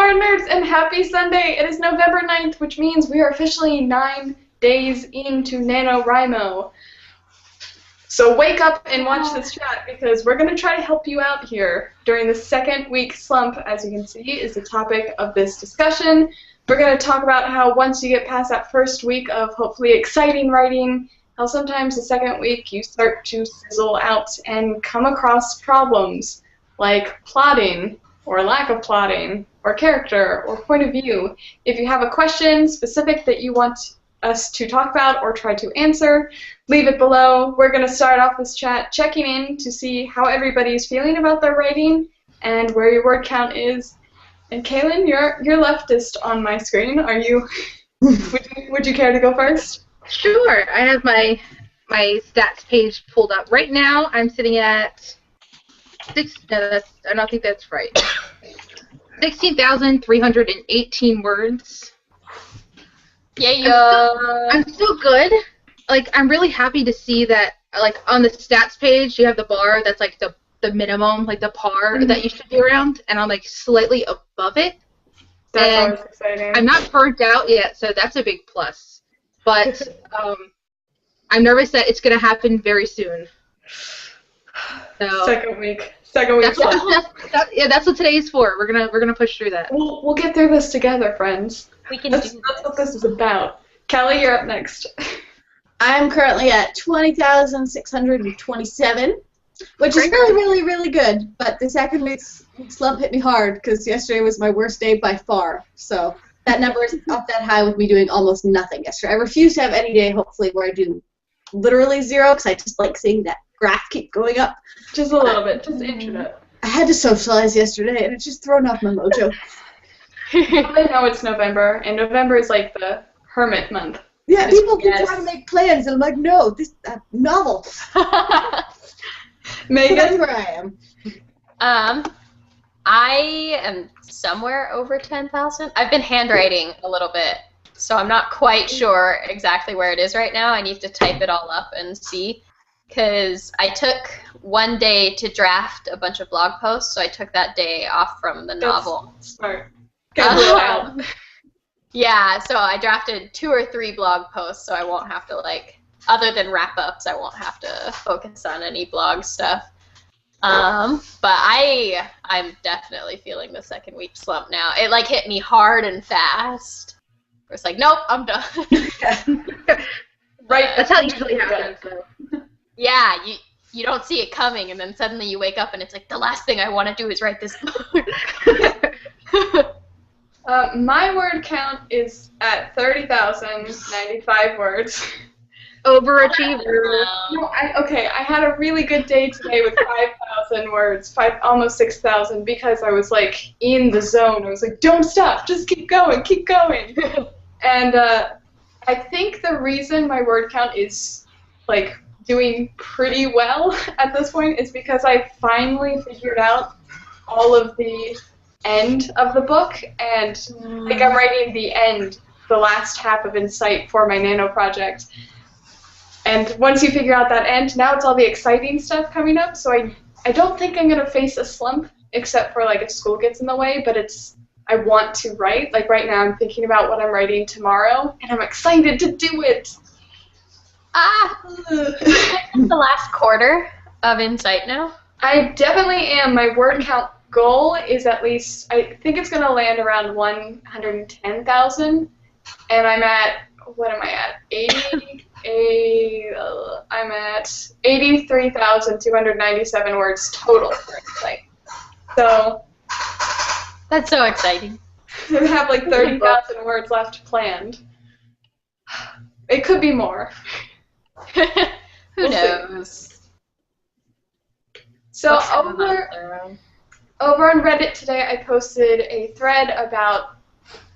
WordNerds, and happy Sunday! It is November 9th, which means we are officially 9 days into NaNoWriMo. So wake up and watch this chat, because we're going to try to help you out here. During the second week slump, as you can see, is the topic of this discussion. We're going to talk about how once you get past that first week of hopefully exciting writing, how sometimes the second week you start to sizzle out and come across problems like plotting, or lack of plotting, or character, or point of view. If you have a question specific that you want us to talk about or try to answer, leave it below. We're going to start off this chat checking in to see how everybody's feeling about their writing and where your word count is. And Kaylin, you're leftist on my screen. Are you? would you care to go first? Sure. I have my stats page pulled up right now. I'm sitting at I don't think that's right. 16,318 words. Yeah. I'm still good. Like, I'm really happy to see that, like, on the stats page, you have the bar that's, like, the minimum, like, the par that you should be around, and I'm, like, slightly above it. That's always exciting. I'm not burnt out yet, so that's a big plus. But I'm nervous that it's going to happen very soon. So, Second week. That's what today's for. We're gonna push through that. We'll get through this together, friends. We can That's what this is about. Kelly, you're up next. I'm currently at 20,627, which is really, really, really good. But the second week's slump hit me hard because yesterday was my worst day by far. So that number is up that high with me doing almost nothing yesterday. I refuse to have any day, hopefully, where I do literally zero because I just like seeing that graph keep going up. Just a little bit, just inch it. I had to socialize yesterday, and it's just thrown off my mojo. I know it's November, and November is like the hermit month. Yeah, people keep trying to make plans, and I'm like, no, this novel. Megan? So that's where I am. I am somewhere over 10,000. I've been handwriting a little bit, so I'm not quite sure exactly where it is right now. I need to type it all up and see. Because I took one day to draft a bunch of blog posts, so I took that day off from the novel. Smart. Yeah, so I drafted 2 or 3 blog posts, so I won't have to, like, other than wrap-ups, I won't have to focus on any blog stuff. But I'm definitely feeling the second week slump now. It, like, hit me hard and fast. It's like, nope, I'm done. Right, that's how it usually happens, so. Yeah, you don't see it coming, and then suddenly you wake up and it's like, the last thing I want to do is write this book. My word count is at 30,095 words. Overachiever. No, I had a really good day today with 5,000 words, almost 6,000, because I was, like, in the zone. I was like, don't stop, just keep going, keep going. And I think the reason my word count is, like, doing pretty well at this point is because I finally figured out all of the end of the book, and like I'm writing the end, the last half of Insight for my Nano project. And once you figure out that end, now it's all the exciting stuff coming up, so I don't think I'm going to face a slump, except for like if school gets in the way, but I want to write. Like right now I'm thinking about what I'm writing tomorrow, and I'm excited to do it. It's the last quarter of Insight now. I definitely am. My word count goal is at least, I think it's going to land around 110,000, and I'm at, what am I at? I'm at 83,297 words total for Insight. So that's so exciting. I have like 30,000 words left planned. It could be more. Who knows? So over on Reddit today, I posted a thread about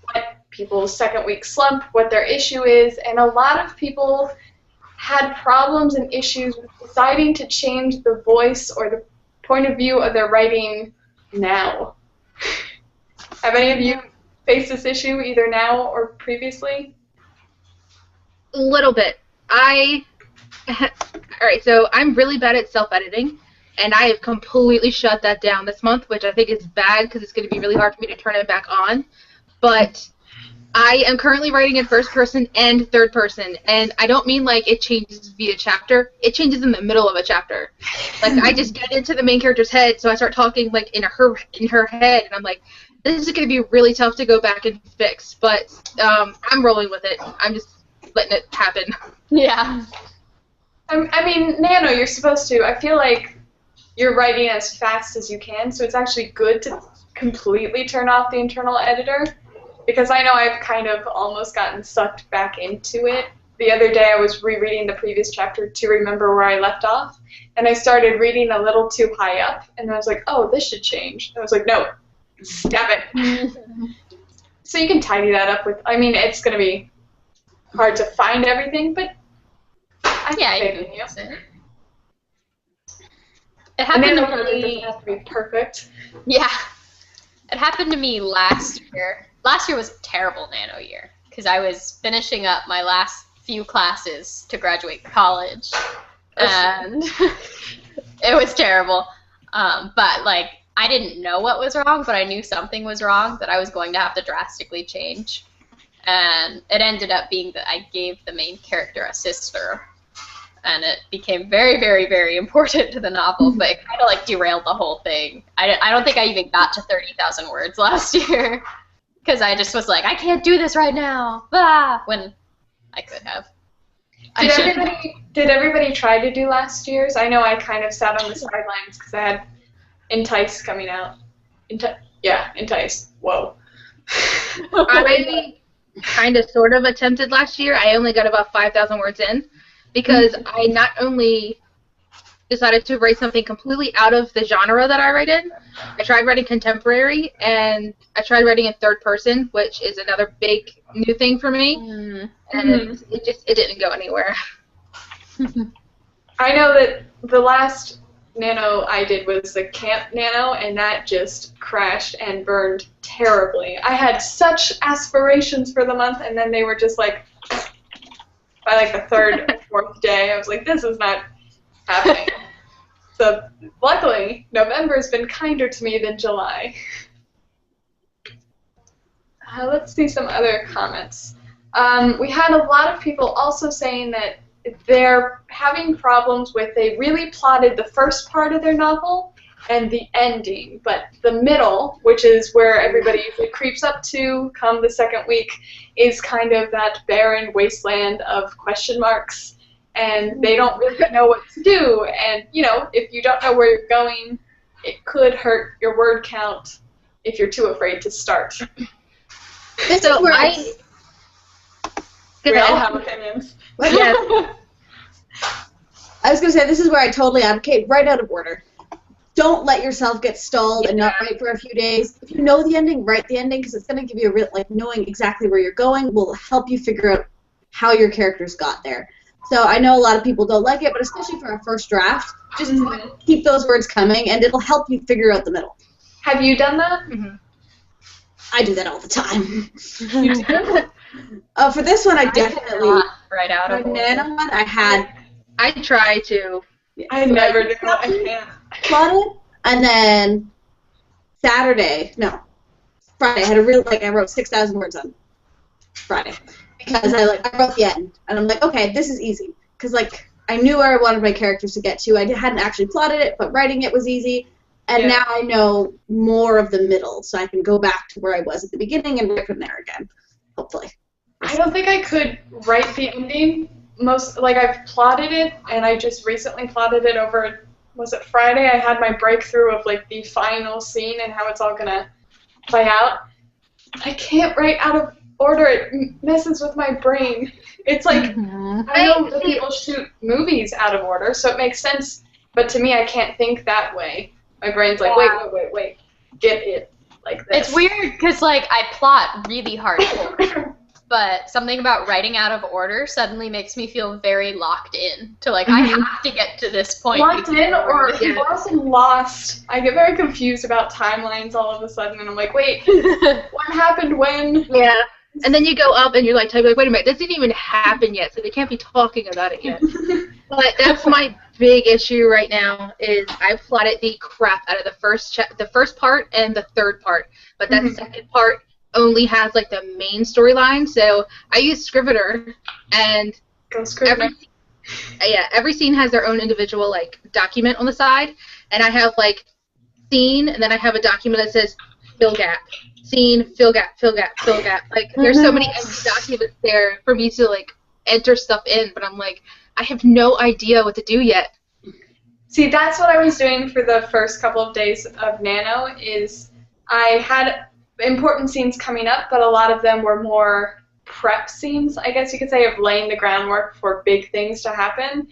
what people's second week slump, what their issue is, and a lot of people had problems and issues with deciding to change the voice or the point of view of their writing now. Have any of you faced this issue either now or previously? A little bit. Alright, so I'm really bad at self-editing, and I have completely shut that down this month, which I think is bad because it's going to be really hard for me to turn it back on. But I am currently writing in first person and third person, and I don't mean like it changes via chapter. It changes in the middle of a chapter. Like I just get into the main character's head, so I start talking like in her head, and I'm like, this is going to be really tough to go back and fix. But I'm rolling with it. I'm just letting it happen. Yeah. I mean, Nano, you're supposed to. I feel like you're writing as fast as you can, so it's actually good to completely turn off the internal editor, because I know I've kind of almost gotten sucked back into it. The other day I was rereading the previous chapter to remember where I left off, and I started reading a little too high up, and I was like, oh, this should change. And I was like, no, stop it. So you can tidy that up with, I mean, it's going to be hard to find everything, but I Yeah, think you can use it. It and happened then to it me. doesn't have to be perfect. Yeah. It happened to me last year. Last year was a terrible Nano year because I was finishing up my last few classes to graduate college, and it was terrible. But like I didn't know what was wrong, but I knew something was wrong that I was going to have to drastically change. And it ended up being that I gave the main character a sister, and it became very, very, very important to the novel, but it kind of like derailed the whole thing. I don't think I even got to 30,000 words last year, because I just was like, I can't do this right now, when I could have. Did everybody try to do last year's? I know I kind of sat on the sidelines because I had Entice coming out. Entice. Whoa. I kind of sort of attempted last year. I only got about 5,000 words in because I not only decided to write something completely out of the genre that I write in, I tried writing contemporary, and I tried writing in third person, which is another big new thing for me, and it didn't go anywhere. I know that the last Nano I did was the Camp Nano, and that just crashed and burned terribly. I had such aspirations for the month, and then they were just like, by like the third or fourth day, I was like, this is not happening. So luckily, November's been kinder to me than July. Let's see some other comments. We had a lot of people also saying that they're having problems with, they really plotted the first part of their novel and the ending, but the middle, which is where everybody usually creeps up to come the second week, is kind of that barren wasteland of question marks, and they don't really know what to do, and you know, if you don't know where you're going, it could hurt your word count if you're too afraid to start. This is where We all have opinions. Yes. I was going to say, this is where I totally advocate, write out of order. Don't let yourself get stalled and not write for a few days. If you know the ending, write the ending, because it's going to give you a real, like, knowing exactly where you're going will help you figure out how your characters got there. So I know a lot of people don't like it, but especially for a first draft, just keep those words coming, and it'll help you figure out the middle. Have you done that? I do that all the time. For this one, I definitely. Right out of For Nano one, I try to. I never do. I can't. Plotted, and then Friday, I had I wrote 6,000 words on Friday because I wrote the end, and I'm like, okay, this is easy, because I knew where I wanted my characters to get to. I hadn't actually plotted it, but writing it was easy, and now I know more of the middle, so I can go back to where I was at the beginning and write from there again, hopefully. I don't think I could write the ending. I've plotted it, and I just recently plotted it over, was it Friday? I had my breakthrough of the final scene and how it's all gonna play out. I can't write out of order. It messes with my brain. It's like, I know that people shoot movies out of order, so it makes sense, but to me, I can't think that way. My brain's like, wait, get it like this. It's weird because I plot really hardcore. But something about writing out of order suddenly makes me feel very locked in to I have to get to this point. Locked in or lost and lost. I get very confused about timelines all of a sudden, and I'm like, wait, what happened when? Yeah. And then you go up and you're wait a minute, this didn't even happen yet, so they can't be talking about it yet. But that's my big issue right now is I've plotted the crap out of the first part and the third part, but that second part only has like the main storyline. So I use Scrivener, and Go Scrivener. every scene has their own individual like document on the side, and I have like scene, and then I have a document that says fill gap, scene, fill gap, fill gap, fill gap. Like there's so many empty documents there for me to like enter stuff in, but I'm like, I have no idea what to do yet. See, that's what I was doing for the first couple of days of Nano, is I had important scenes coming up, but a lot of them were more prep scenes, I guess you could say, of laying the groundwork for big things to happen.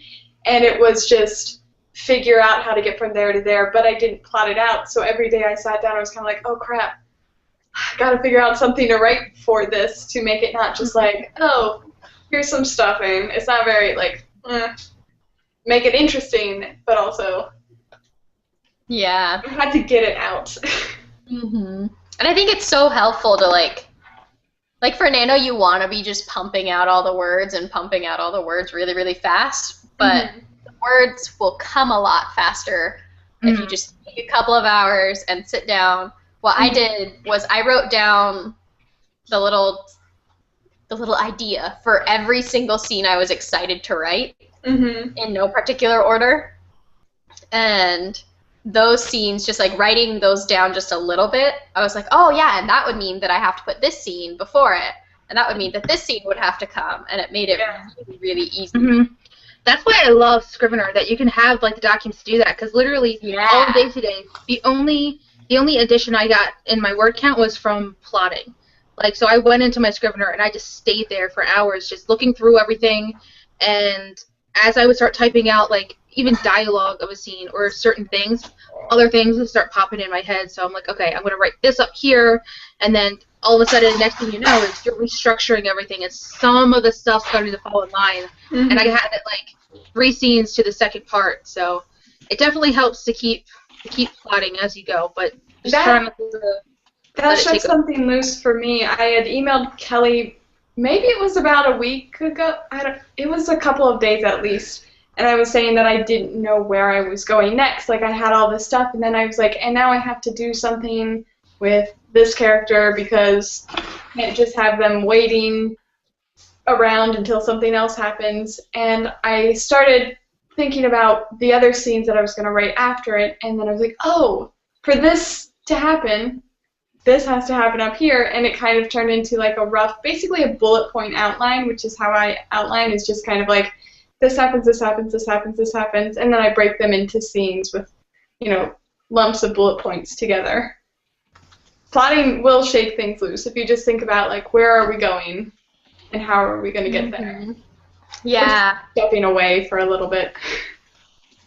And it was just figure out how to get from there to there, but I didn't plot it out. So every day I sat down, I was kind of like, oh crap, I gotta figure out something to write for this to make it not just like, oh, here's some stuffing. It's not very like, make it interesting, but also Yeah. I had to get it out. And I think it's so helpful to like for Nano, you want to be just pumping out all the words and pumping out all the words really, really fast, but the words will come a lot faster if you just take a couple of hours and sit down. What I did was I wrote down the little idea for every single scene I was excited to write in no particular order. And those scenes, just like writing those down just a little bit, I was like, oh yeah, and that would mean that I have to put this scene before it, and that would mean that this scene would have to come, and it made it really, really easy. That's why I love Scrivener, that you can have like the documents to do that, because literally all day today, the only addition I got in my word count was from plotting. Like, so I went into my Scrivener and I just stayed there for hours just looking through everything, and as I would start typing out like even dialogue of a scene or certain things, other things would start popping in my head. So I'm like, okay, I'm going to write this up here, and then all of a sudden, next thing you know, is you're restructuring everything, and some of the stuff's starting to fall in line. And I had like 3 scenes to the second part, so it definitely helps to keep plotting as you go, but just trying not to. That shook something loose for me. I had emailed Kelly, maybe it was about a week ago. It was a couple of days at least. And I was saying that I didn't know where I was going next. Like, I had all this stuff, and then I was like, and now I have to do something with this character because I can't just have them waiting around until something else happens. And I started thinking about the other scenes that I was going to write after it, and then I was like, oh, for this to happen, this has to happen up here, and it kind of turned into like a rough, basically a bullet point outline, which is how I outline, is just kind of like, this happens, this happens, this happens, this happens, and then I break them into scenes with, lumps of bullet points together. Plotting will shake things loose if you just think about, like, where are we going and how are we going to get there? Yeah. We're stepping away for a little bit.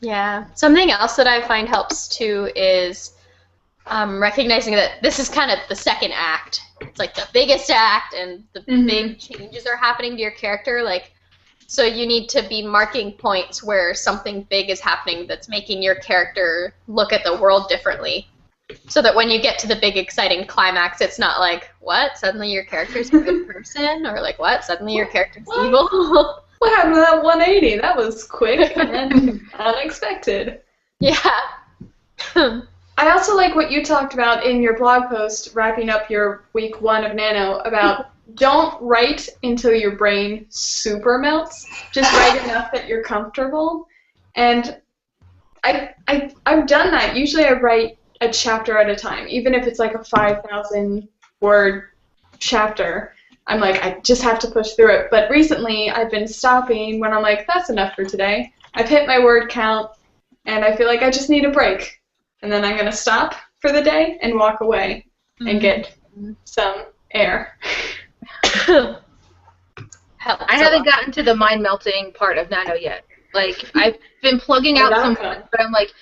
Yeah. Something else that I find helps, too, is recognizing that this is kind of the second act. It's, like, the biggest act, and the big changes are happening to your character, like, so you need to be marking points where something big is happening that's making your character look at the world differently. So that when you get to the big exciting climax, it's not like, what? Suddenly your character's a good person? Or like, what? Suddenly your character's evil? What happened to that 180? That was quick and unexpected. Yeah. I also like what you talked about in your blog post, wrapping up your week 1 of Nano, about don't write until your brain super melts. Just write enough that you're comfortable. And I've done that. Usually I write a chapter at a time, even if it's like a 5,000 word chapter. I'm like, I just have to push through it. But recently I've been stopping when I'm like, that's enough for today. I've hit my word count, and I feel like I just need a break. And then I'm going to stop for the day and walk away and get some air. I haven't gotten to the mind melting part of Nano yet. Like, I've been plugging out some, but I'm like,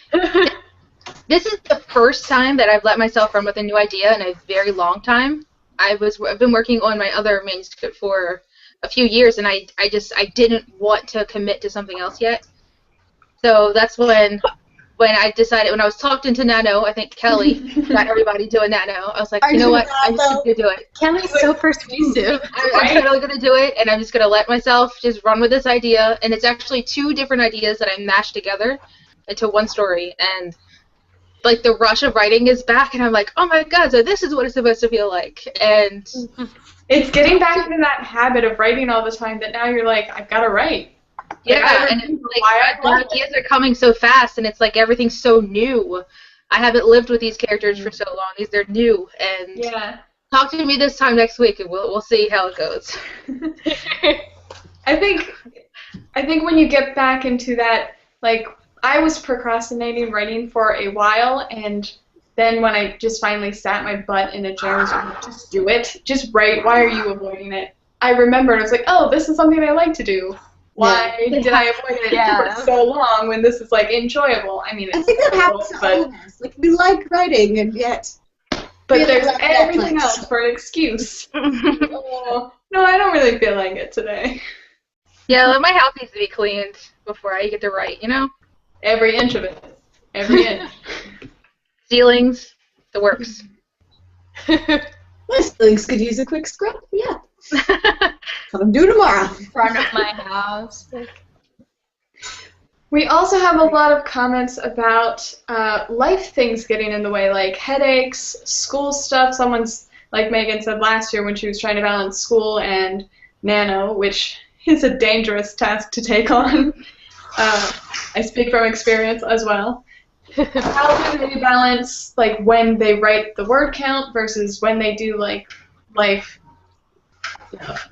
this is the first time that I've let myself run with a new idea in a very long time. I've been working on my other manuscript for a few years, and I didn't want to commit to something else yet. So that's when when I was talked into Nano, I think Kelly got everybody doing Nano. I was like, you know what? I'm just going to do it. Kelly's so persuasive. I'm totally going to do it, and I'm just going to let myself just run with this idea. And it's actually 2 different ideas that I mashed together into one story. And, like, the rush of writing is back, and I'm like, oh my god, so this is what it's supposed to feel like. And it's getting back into that habit of writing all the time that now you're like, I've got to write. Yeah, and it's like, the ideas are coming so fast, and it's like everything's so new. I haven't lived with these characters for so long. They're new, and talk to me this time next week, and we'll see how it goes. I think when you get back into that, like, I was procrastinating writing for a while, and then when I just finally sat my butt in a chair and was like, just do it, just write. Why are you avoiding it? I remembered, I was like, oh, this is something I like to do. Why did I avoid it for so long when this is, like, enjoyable? I mean, it's I think that happens to all of us. Like, we like writing, and yet... But there's everything else for an excuse. Oh, no, I don't really feel like it today. Yeah, my house needs to be cleaned before I get to write, you know? Every inch of it. Every inch. Ceilings, the works. My ceilings could use a quick scrub, yeah. What I'm doing tomorrow. In front of my house. We also have a lot of comments about life things getting in the way, like headaches, school stuff. Someone's, like Megan said last year when she was trying to balance school and Nano, which is a dangerous task to take on. I speak from experience as well. How do they balance, like, when they write the word count versus when they do, like, life stuff?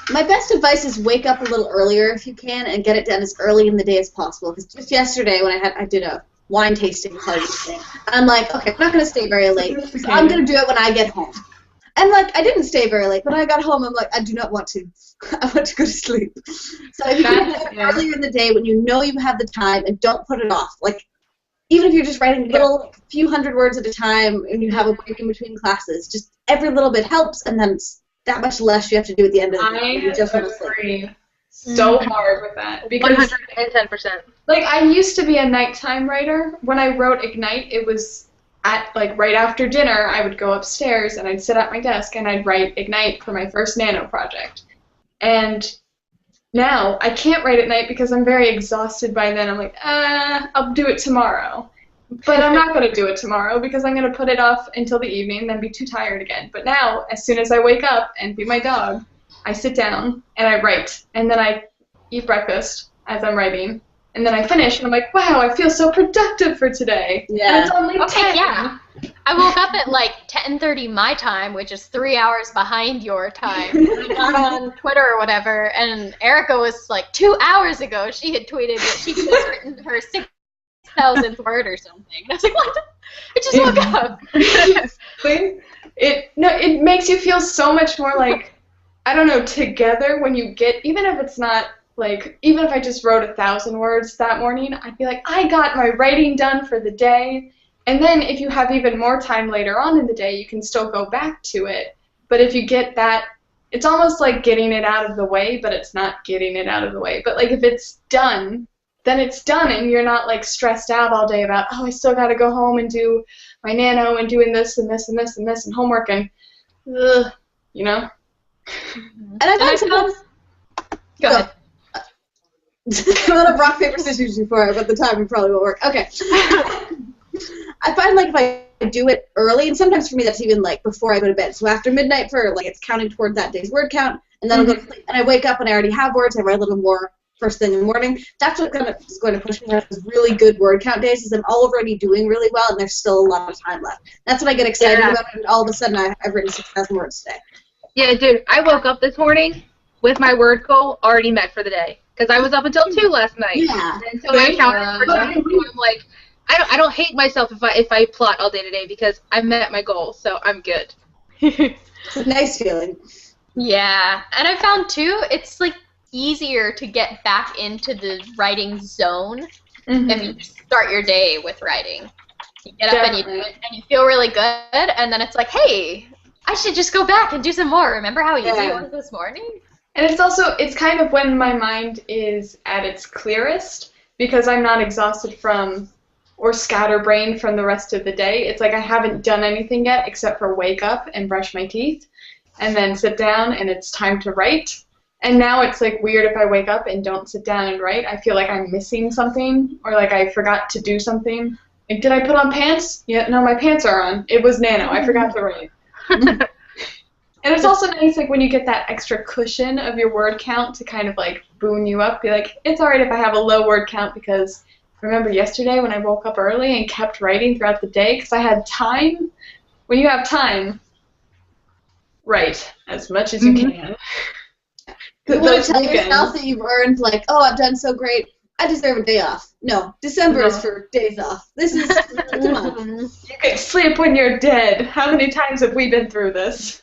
My best advice is wake up a little earlier if you can and get it done as early in the day as possible. Because just yesterday when I did a wine tasting party thing, I'm like, okay, I'm not going to stay very late. So I'm going to do it when I get home. And, like, I didn't stay very late. When I got home, I'm like, I do not want to. I want to go to sleep. So if you can get it earlier in the day when you know you have the time and don't put it off. Like, even if you're just writing little few hundred words at a time and you have a break in between classes, just every little bit helps, and then it's that much less you have to do at the end of the day. You just want to agree so hard with that. Because 110%. Like, I used to be a nighttime writer. When I wrote Ignite, it was at, like, right after dinner, I would go upstairs and I'd sit at my desk and I'd write Ignite for my first Nano project. And now I can't write at night because I'm very exhausted by then. I'm like, I'll do it tomorrow. But I'm not going to do it tomorrow because I'm going to put it off until the evening and then be too tired again. But now, as soon as I wake up and feed my dog, I sit down and I write. And then I eat breakfast as I'm writing. And then I finish and I'm like, wow, I feel so productive for today. Yeah. And it's only 10. Yeah. I woke up at like 10:30 my time, which is 3 hours behind your time. I got on Twitter or whatever, and Erica was like 2 hours ago. She had tweeted that she had just written her 6,000th word or something. And I was like, what? I just woke up. It makes you feel so much more like, I don't know, together when you get, even if it's not, like, even if I just wrote 1,000 words that morning, I'd be like, I got my writing done for the day. And then if you have even more time later on in the day, you can still go back to it. But if you get that, it's almost like getting it out of the way, but it's not getting it out of the way. But, like, if it's done, then it's done, and you're not, like, stressed out all day about, oh, I still got to go home and do my Nano and doing this and this and this and this and homework and, you know? And I find sometimes... Go ahead. I'm going to rock, paper, scissors before, but the timing probably won't work. Okay. I find, like, if I do it early, and sometimes for me that's even, like, before I go to bed. So after midnight for, like, it's counting toward that day's word count, and then I'll go to sleep. And I wake up and I already have words. I write a little more first thing in the morning. That's what is going to push me on those really good word count days, is I'm already doing really well, and there's still a lot of time left. That's when I get excited about it, and all of a sudden I've written 6,000 words today. Yeah, dude, I woke up this morning with my word goal already met for the day. Because I was up until 2 last night. Yeah. And so I counted for 2. I'm like, I don't hate myself if I plot all day today because I met my goal, so I'm good. It's a nice feeling. Yeah, and I found too, it's like easier to get back into the writing zone if you start your day with writing. You get up and you do it, and you feel really good, and then it's like, hey, I should just go back and do some more. Remember how easy it was this morning? And it's also, it's kind of when my mind is at its clearest. because I'm not exhausted from or scatterbrained from the rest of the day. It's like I haven't done anything yet except for wake up and brush my teeth and then sit down and it's time to write. And now it's like weird if I wake up and don't sit down and write. I feel like I'm missing something or like I forgot to do something. Like, did I put on pants? Yeah, no, my pants are on. It was Nano. I forgot to write. And it's also nice like when you get that extra cushion of your word count to kind of like boon you up. Be like, it's alright if I have a low word count because remember yesterday when I woke up early and kept writing throughout the day because I had time? When you have time, write as much as you can. You want to tell yourself that you've earned, like, oh, I've done so great, I deserve a day off. No, December is for days off. This is the month. You can sleep when you're dead. How many times have we been through this?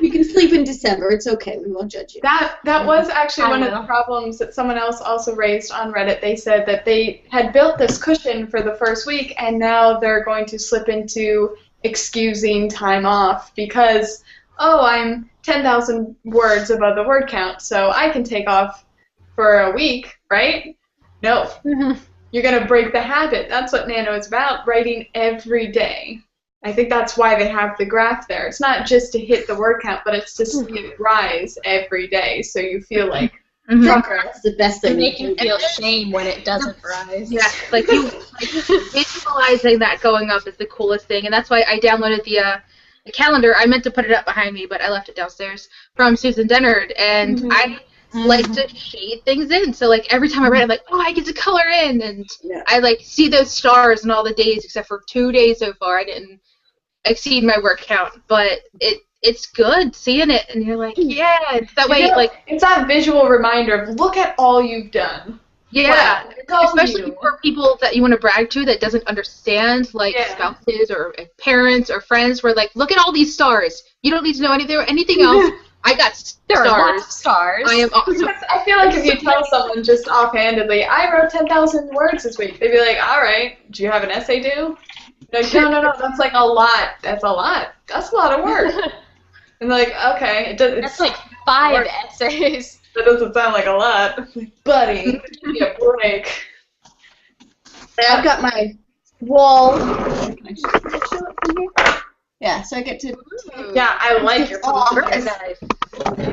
You can sleep in December. It's okay. We won't judge you. That was actually one of the problems that someone else also raised on Reddit. They said that they had built this cushion for the first week, and now they're going to slip into excusing time off because, oh, I'm 10,000 words above the word count, so I can take off for a week, right? No. You're going to break the habit. That's what Nano is about, writing every day. I think that's why they have the graph there. It's not just to hit the word count, but it's to see it rise every day, so you feel like progress. That's the best thing. To make you feel shame when it doesn't rise. Yeah, like visualizing that going up is the coolest thing, and that's why I downloaded the calendar. I meant to put it up behind me, but I left it downstairs from Susan Dennard, and I like to shade things in. So like every time I write, I'm like, oh, I get to color in, and I like see those stars in all the days except for 2 days so far. I didn't exceed my word count, but it's good seeing it, and you're like, yeah, it's that way. Like it's that visual reminder of look at all you've done. Yeah, wow. Especially for people that you want to brag to that doesn't understand, like spouses or parents or friends, where like, look at all these stars. You don't need to know anything else. I got stars. There are lots of stars. I am awesome. I feel like if you tell someone just offhandedly, I wrote 10,000 words this week, they'd be like, all right, do you have an essay due? Like, no, that's like a lot. That's a lot. That's a lot of work. And like, okay, that's like 5 essays. That doesn't sound like a lot. Buddy, give me a break. I've got my wall. Can I show it from here? Yeah, so I get to. Yeah, I like your Very nice.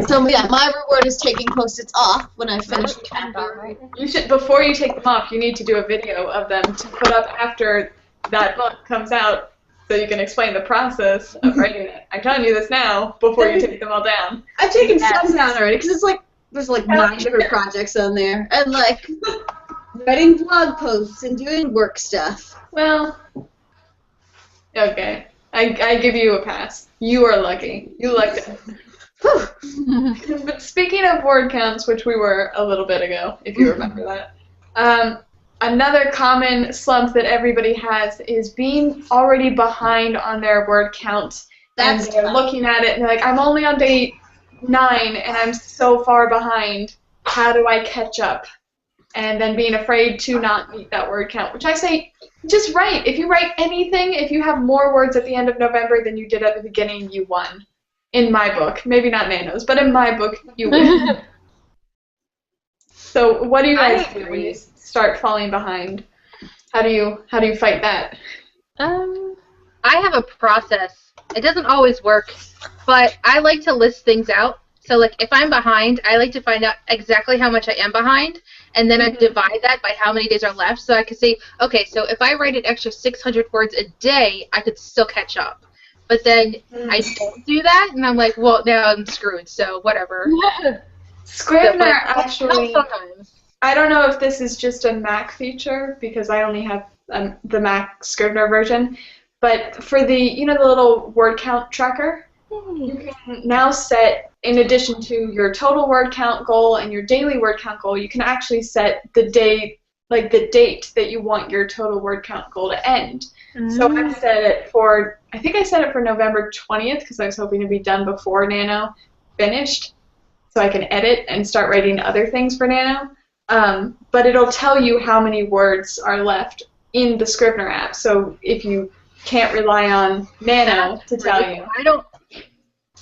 So yeah, my reward is taking Post-its off when I finish the chapter. You should, before you take them off, you need to do a video of them to put up after that book comes out, so you can explain the process of writing it. I'm telling you this now before you take them all down. I've taken some down already because it's like there's like 9 different projects on there, and like writing blog posts and doing work stuff. Well, okay. I give you a pass. You are lucky. You liked it. But speaking of word counts, which we were a little bit ago, if you remember that, another common slump that everybody has is being already behind on their word count. And they're looking at it and they're like, I'm only on day 9 and I'm so far behind. How do I catch up? And then being afraid to not meet that word count, which I say, just write. If you write anything, if you have more words at the end of November than you did at the beginning, you won. In my book. Maybe not Nano's, but in my book, you win. So what do you guys do when you start falling behind? How do you fight that? I have a process. It doesn't always work, but I like to list things out. So like if I'm behind, I like to find out exactly how much I am behind, and then I divide that by how many days are left. So I could say, okay, so if I write an extra 600 words a day, I could still catch up. But then I don't do that, and I'm like, well, now I'm screwed, so whatever. Scrivener actually, I don't know if this is just a Mac feature, because I only have the Mac Scrivener version, but for the little word count tracker, you can now set, in addition to your total word count goal and your daily word count goal, you can actually set the date, like the date that you want your total word count goal to end. So I set it for, I think I set it for November 20th because I was hoping to be done before Nano finished, so I can edit and start writing other things for Nano. But it'll tell you how many words are left in the Scrivener app. So if you can't rely on Nano to tell you.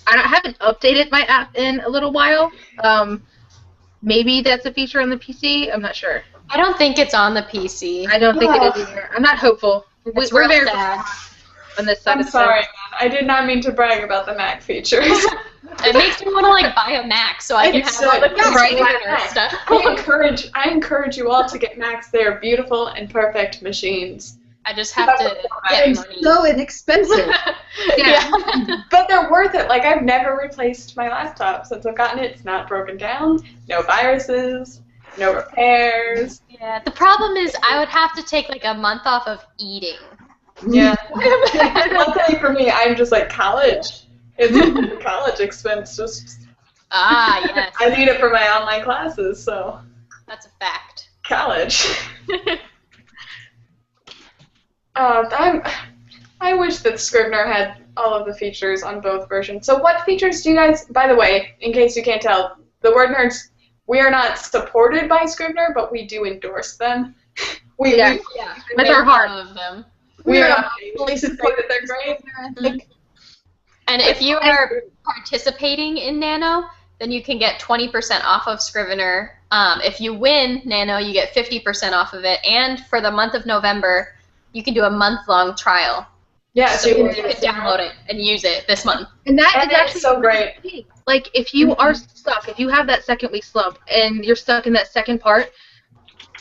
I haven't updated my app in a little while. Maybe that's a feature on the PC. I'm not sure. I don't think it's on the PC. I don't think it is either. I'm not hopeful. It's We're real very sad. on this side I'm of the sorry, fence. man. I did not mean to brag about the Mac features. It makes me want to like buy a Mac so I can It's have all the so- right? Scrivener stuff. I encourage you all to get Macs. They are beautiful and perfect machines. I just have to get And money. so inexpensive. Yeah. But they're worth it. Like, I've never replaced my laptop since I've gotten it. It's not broken down. No viruses. No repairs. Yeah. The problem is I would have to take like a month off of eating. Yeah. Luckily for me, I'm just like college. It's a college expense. Just Yes. I need it for my online classes, so That's a fact. college. I wish that Scrivener had all of the features on both versions. So what features do you guys, by the way, in case you can't tell, the WordNerds, we are not supported by Scrivener, but we do endorse them. We Yeah. With our heart. Of them. we are Yeah, not fully supported that they're great. I think. And if you are participating in Nano, then you can get 20% off of Scrivener. If you win Nano, you get 50% off of it. And for the month of November, you can do a month-long trial. Yeah, So you can download it and use it this month. And that And is it's actually so great. Like, if you are stuck, if you have that second week slump and you're stuck in that second part,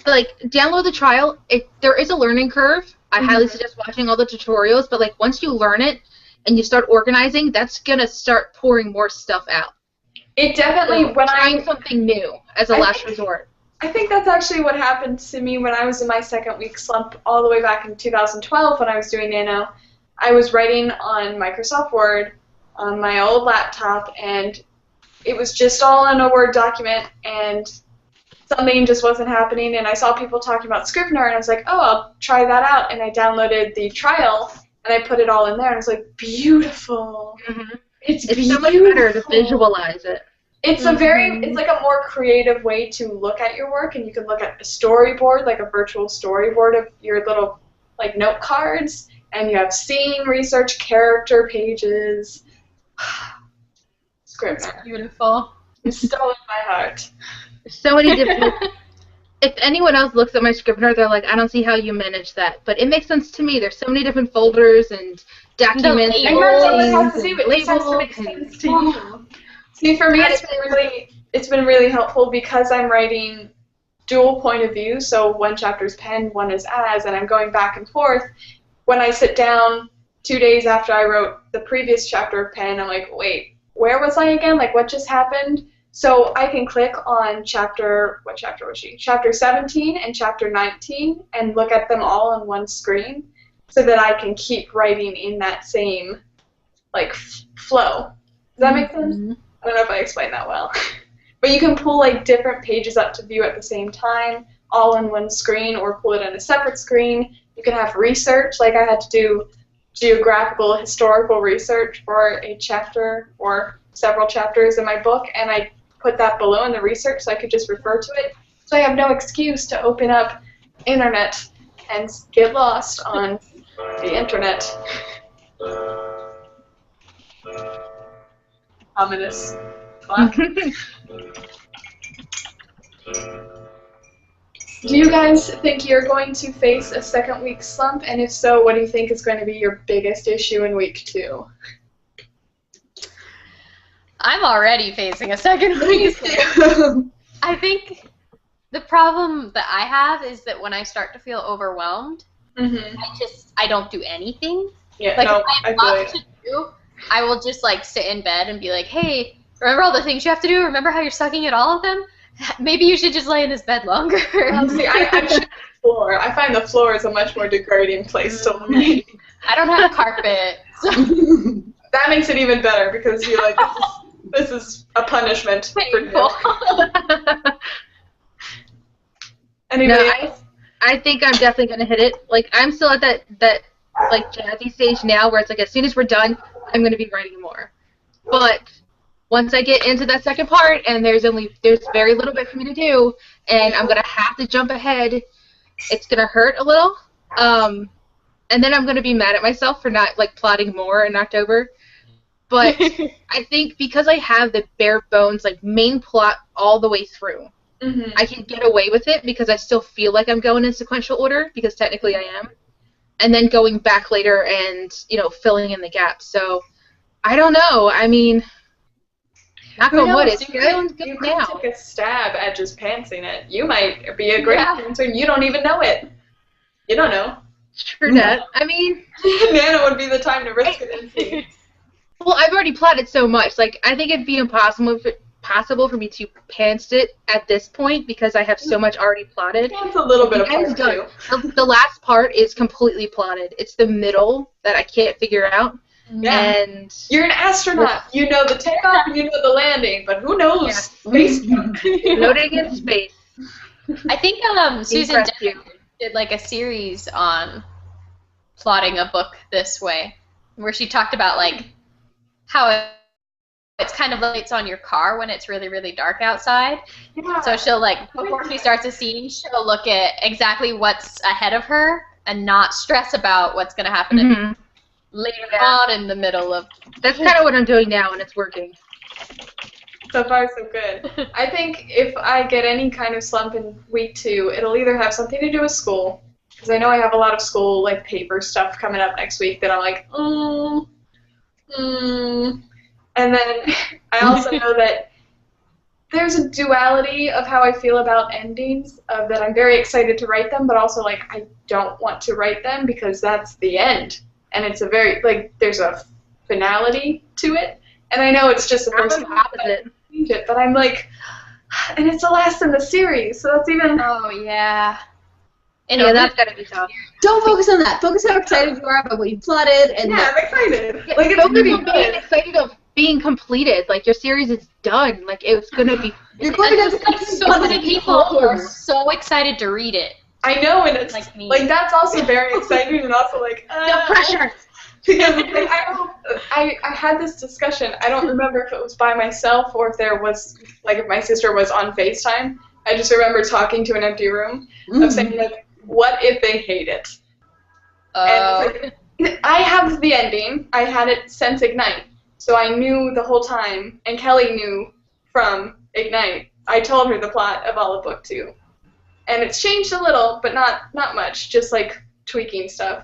like, download the trial. There is a learning curve. I highly suggest watching all the tutorials, but, like, once you learn it and you start organizing, that's going to start pouring more stuff out. It definitely, Like, when trying something new as a I last think- resort. I think that's actually what happened to me when I was in my second week slump all the way back in 2012 when I was doing Nano. I was writing on Microsoft Word on my old laptop, and it was just all in a Word document, and something just wasn't happening, and I saw people talking about Scrivener, and I was like, oh, I'll try that out, and I downloaded the trial, and I put it all in there, and I was like, beautiful. Mm-hmm. It's It's beautiful. so much better to visualize it. It's it's like a more creative way to look at your work, and you can look at a storyboard, like a virtual storyboard of your little, like, note cards, and you have scene, research, character pages. Scrivener. Beautiful. It's still in my heart. So many different. If anyone else looks at my Scrivener, they're like, I don't see how you manage that. But it makes sense to me. There's so many different folders and documents The and And that's all it has to things do. and It just has to make labels and sense to you. See, for me, it's been really helpful because I'm writing dual point of view. So one chapter's pen, one is as, and I'm going back and forth. When I sit down 2 days after I wrote the previous chapter of pen, I'm like, wait, where was I again? Like, what just happened? So I can click on what chapter was she? Chapter 17 and chapter 19 and look at them all on one screen so that I can keep writing in that same, like, flow. Does that make sense? I don't know if I explained that well. But you can pull, like, different pages up to view at the same time, all in one screen, or pull it in a separate screen. You can have research, like I had to do geographical, historical research for a chapter or several chapters in my book, and I put that below in the research so I could just refer to it. So I have no excuse to open up internet and get lost on the internet. Ominous. Do you guys think you're going to face a second week slump? And if so, what do you think is going to be your biggest issue in week 2? I'm already facing a second week. I think the problem that I have is that when I start to feel overwhelmed, I don't do anything. Yeah, Like, no, if I have lots to do, I will just, like, sit in bed and be like, hey, remember all the things you have to do? Remember how you're sucking at all of them? Maybe you should just lay in this bed longer. See, I should the floor. I find the floor is a much more degrading place to lay. I don't have carpet. So. That makes it even better because you're like, this is a punishment for Painful. Anybody No, else? I think I'm definitely going to hit it. Like, I'm still at that like jazzy stage now where it's like as soon as we're done, I'm going to be writing more. But once I get into that second part and there's very little bit for me to do and I'm going to have to jump ahead, it's going to hurt a little. And then I'm going to be mad at myself for not, like, plotting more in October. But I think because I have the bare bones, like, main plot all the way through, I can get away with it because I still feel like I'm going in sequential order because technically I am. And then going back later and, filling in the gaps. So, I don't know. I mean, knock Who on wood, knows? it's going good You now. could take a stab at just pantsing it. You might be a great pantser and you don't even know it. You don't know. True that. I mean, Nano would be the time to risk it and see. well, I've already plotted so much. Like, I think it'd be impossible for me to pants it at this point because I have so much already plotted. That's a little bit of part done. too. The last part is completely plotted. It's the middle that I can't figure out. Yeah. And you're an astronaut. You know the takeoff and you know the landing, but who knows? Facebook. Floating in space. I think Susan did like a series on plotting a book this way, where she talked about like how it's kind of lights on your car when it's really, really dark outside. Yeah. So she'll before she starts a scene, she'll look at exactly what's ahead of her and not stress about what's going to happen later on in the middle of. That's kind of what I'm doing now, and it's working. So far, so good. I think if I get any kind of slump in week 2, it'll either have something to do with school, because I know I have a lot of school paper stuff coming up next week that I'm like, And then I also know that there's a duality of how I feel about endings, of that I'm very excited to write them, but also I don't want to write them because that's the end. And it's a very, there's a finality to it. And I know it's just the first time opposite. It, but I'm and it's the last in the series, so that's even. Oh yeah. That's gotta be tough. Don't focus on that. Focus on how excited you are about what you plotted. And yeah, I'm excited. It's gonna be being excited of being completed. Your series is done. It's gonna be. You're going to have so many people are so excited to read it. I know, and it's like me. That's also very exciting, and also no pressure. Because I had this discussion. I don't remember if it was by myself or if there was if my sister was on FaceTime. I just remember talking to an empty room of saying what if they hate it? And I have the ending. I had it since Ignite, so I knew the whole time, and Kelly knew from Ignite. I told her the plot of all of book 2, and it's changed a little, but not much. Just tweaking stuff.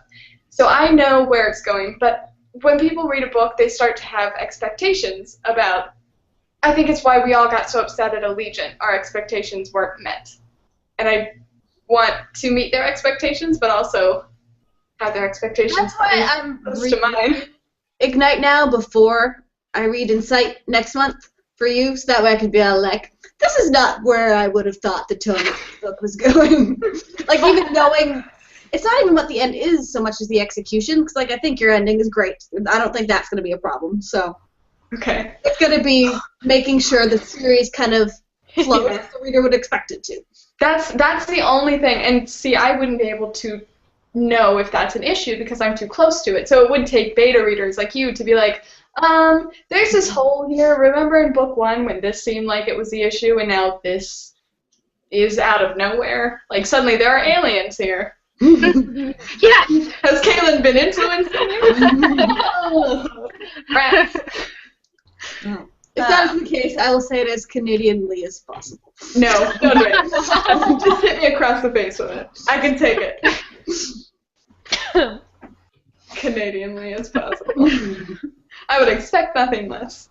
So I know where it's going, but when people read a book, they start to have expectations about. I think it's why we all got so upset at Allegiant. Our expectations weren't met, and I want to meet their expectations, but also have their expectations. That's why I'm reading mine. Ignite now before I read Insight next month for you, so that way I can be all this is not where I would have thought the tone of the book was going. Even knowing. It's not even what the end is so much as the execution, because I think your ending is great. I don't think that's going to be a problem. So okay, it's going to be making sure the series kind of flows as the reader would expect it to. That's the only thing. And see, I wouldn't be able to know if that's an issue because I'm too close to it. So it would take beta readers like you to be there's this hole here. Remember in book 1 when this seemed like it was the issue, and now this is out of nowhere? Suddenly there are aliens here. Yes! Has Kaylin been influencing you? Rats. If that is the case, I will say it as Canadianly as possible. No, don't do it. Just hit me across the face with it. I can take it. Canadianly as possible. I would expect nothing less.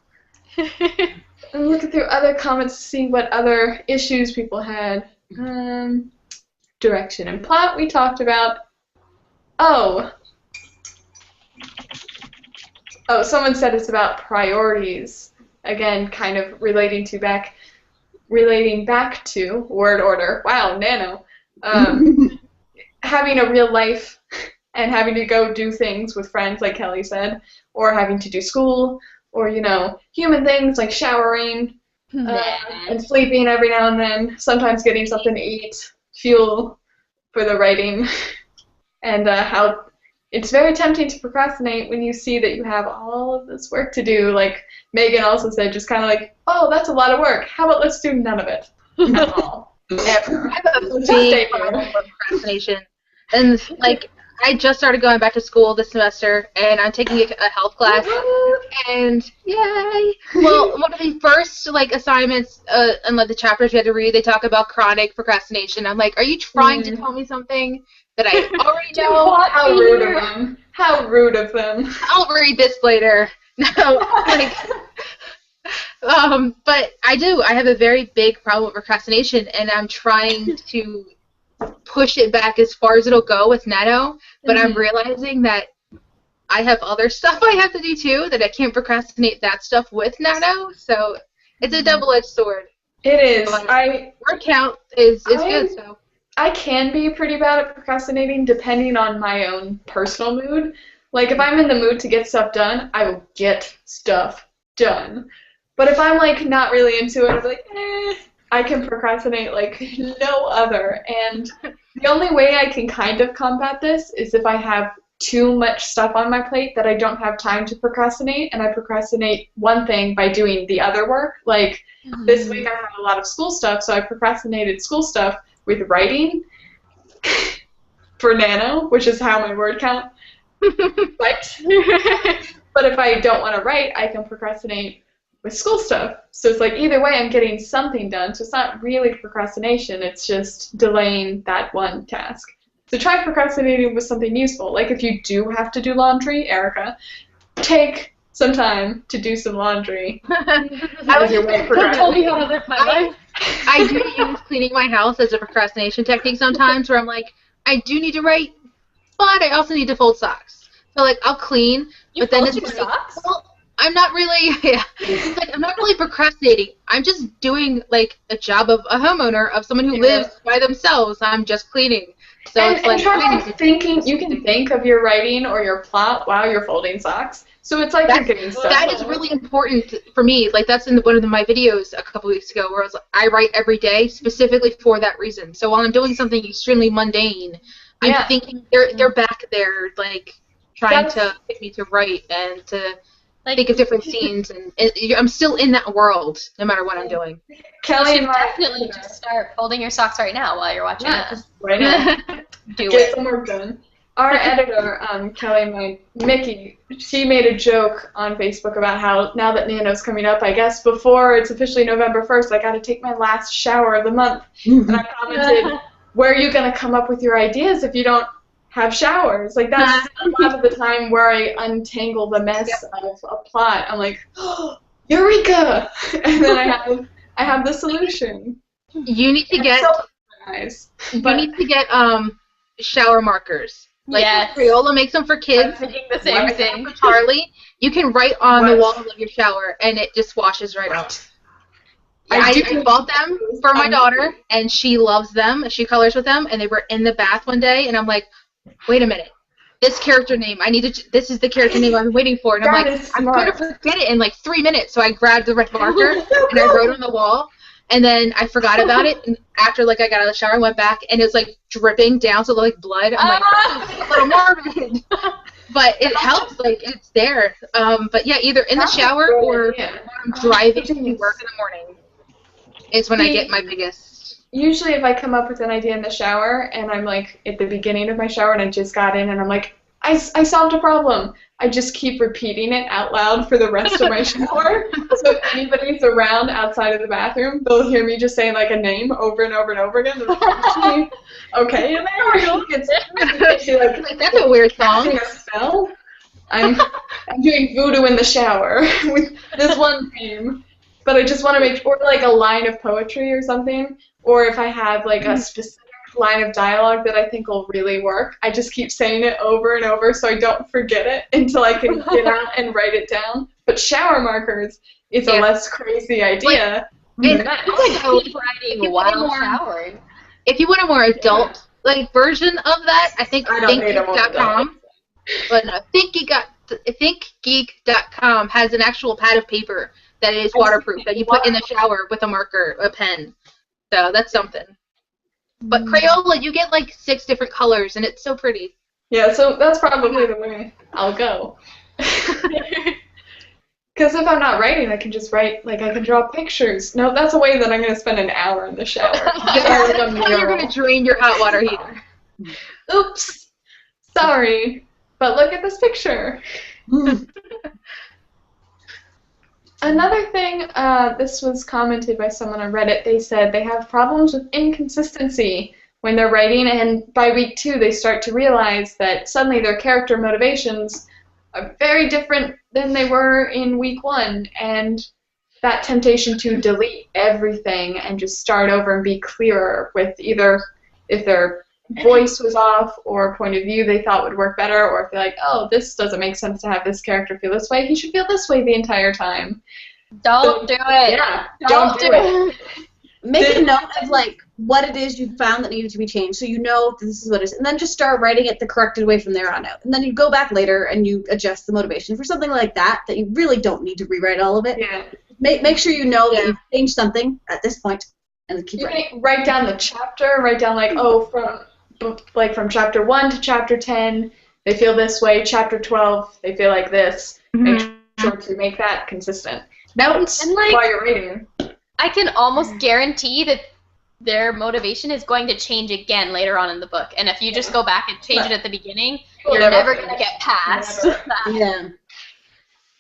And looking through other comments to see what other issues people had. Direction and plot we talked about. Oh, someone said it's about priorities. Again, kind of relating back to word order. Wow, Nano. Having a real life and having to go do things with friends, like Kelly said, or having to do school, or human things like showering and sleeping every now and then. Sometimes getting something to eat. Fuel for the writing, and how it's very tempting to procrastinate when you see that you have all of this work to do. Like Megan also said, just kind of oh, that's a lot of work. How about let's do none of it at all? Ever. I have a big problem with procrastination. And I just started going back to school this semester, and I'm taking a health class. And yay! Well, one of the first assignments and the chapters we had to read, they talk about chronic procrastination. I'm like, are you trying to tell me something that I already know? How rude of them! How rude of them! I'll read this later. No, but I do. I have a very big problem with procrastination, and I'm trying to push it back as far as it'll go with Nano, but I'm realizing that I have other stuff I have to do too, that I can't procrastinate that stuff with Nano, so it's a double-edged sword. It is. But word count is good, so. I can be pretty bad at procrastinating depending on my own personal mood. Like, if I'm in the mood to get stuff done, I will get stuff done. But if I'm, not really into it, I'll be like, I can procrastinate like no other. And the only way I can kind of combat this is if I have too much stuff on my plate that I don't have time to procrastinate, and I procrastinate one thing by doing the other work. Like, this week I had a lot of school stuff, so I procrastinated school stuff with writing for Nano, which is how my word count wiped. But if I don't want to write, I can procrastinate with school stuff. So it's like, either way, I'm getting something done. So it's not really procrastination. It's just delaying that one task. So try procrastinating with something useful. Like, if you do have to do laundry, Erica, take some time to do some laundry. I was told me how to live my life. I do use cleaning my house as a procrastination technique sometimes, where I'm like, I do need to write, but I also need to fold socks. So I'll clean, but then it's your socks? Well, I'm not really, I'm not really procrastinating. I'm just doing a job of a homeowner, of someone who lives by themselves. I'm just cleaning. So and try thinking. You can think of your writing or your plot while you're folding socks. So it's like you're getting stuff. That is really important for me. That's in one of my videos a couple weeks ago, where I write every day specifically for that reason. So while I'm doing something extremely mundane, I'm thinking they're back there trying to get me to write and to think of different scenes, and I'm still in that world no matter what I'm doing. Kelly, you should definitely just start folding your socks right now while you're watching this. Right now. Get some work done. Our editor, Kelly, Mickey, she made a joke on Facebook about how now that Nano's coming up, I guess before it's officially November 1st, I got to take my last shower of the month. And I commented, where are you going to come up with your ideas if you don't have showers? That's a lot of the time where I untangle the mess of a plot. I'm like, oh, Eureka! And then I have the solution. You need to get shower markers. Crayola makes them for kids. I'm thinking the same thing. For Charlie, you can write on the wall of your shower, and it just washes right off. I bought them for my daughter, and she loves them. She colors with them, and they were in the bath one day, and I'm like, wait a minute. This character name, this is the character name I've been waiting for. And I'm like, I'm going to forget it in 3 minutes. So I grabbed the red marker, and I wrote on the wall. And then I forgot about it, and after I got out of the shower, I went back, and it was dripping down, so blood. I'm like, oh, a little morbid. But it helps, it's there. But yeah, either in the shower or when I'm driving to work in the morning is when I get my biggest. Usually if I come up with an idea in the shower, and I'm at the beginning of my shower, and I just got in, and I'm like, I solved a problem. I just keep repeating it out loud for the rest of my shower. So if anybody's around outside of the bathroom, they'll hear me just saying a name over and over and over again. They're like, okay, and that's a weird song. A spell. I'm doing voodoo in the shower with this one name. But I just want to make, or a line of poetry or something, or if I have a specific line of dialogue that I think will really work, I just keep saying it over and over so I don't forget it until I can get out and write it down. But shower markers is a less crazy idea. Keep writing while showering. If you want a more adult version of that, I think ThinkGeek.com. But no, ThinkGeek.com has an actual pad of paper that is waterproof that you put in the shower with a marker, a pen. So that's something. But Crayola, you get 6 different colors, and it's so pretty. Yeah, so that's probably the way I'll go. Because if I'm not writing, I can just write, I can draw pictures. No, that's a way that I'm going to spend an hour in the shower. You're going to drain your hot water heater. Oops. Sorry, but look at this picture. Another thing, this was commented by someone on Reddit. They said they have problems with inconsistency when they're writing, and by week 2 they start to realize that suddenly their character motivations are very different than they were in week 1, and that temptation to delete everything and just start over and be clearer with either if their voice was off or point of view they thought would work better, or if they're like, oh, this doesn't make sense to have this character feel this way, he should feel this way the entire time. Don't do it. Yeah, Don't do it. Make a note of like what it is you found that needed to be changed, so you know this is what it is, and then just start writing it the corrected way from there on out. And then you go back later and you adjust the motivation for something like that you really don't need to rewrite all of it. Yeah. Make sure you know that you've changed something at this point, and keep writing. You can write down the chapter. Write down like, oh, from chapter 1 to chapter 10, they feel this way. Chapter 12, they feel like this. Make sure to make that consistent. Notes And, like, while you're reading. I can almost guarantee that their motivation is going to change again later on in the book. And if you just go back and change it at the beginning, you're never going to get past that. Yeah.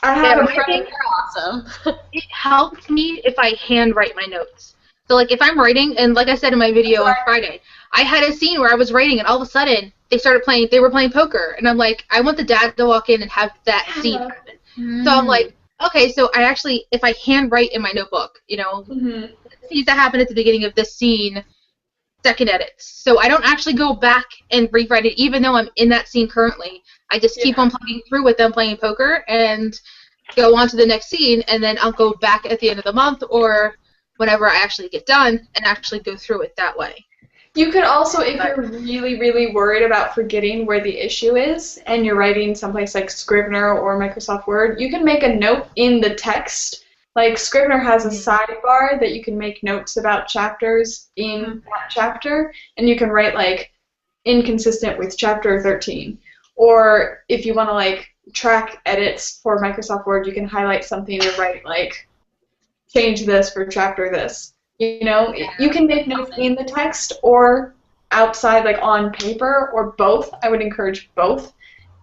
I have a I friend. think they're awesome. It helps me if I handwrite my notes. So, like, if I'm writing, and like I said in my video on Friday, I had a scene where I was writing, and all of a sudden, they were playing poker, and I'm like, I want the dad to walk in and have that scene happen. So I'm like, okay, so I actually, if I handwrite in my notebook, scenes that happen at the beginning of this scene, second edits. So I don't actually go back and rewrite it, even though I'm in that scene currently. I just keep on plugging through with them playing poker and go on to the next scene, and then I'll go back at the end of the month or whenever I actually get done and actually go through it that way. You could also, if you're really, really worried about forgetting where the issue is and you're writing someplace like Scrivener or Microsoft Word, you can make a note in the text. Like Scrivener has a sidebar that you can make notes about chapters in that chapter, and you can write like inconsistent with chapter 13. Or if you want to like track edits for Microsoft Word, you can highlight something and write like change this for chapter this. You know, you can make notes in the text or outside, like on paper, or both. I would encourage both,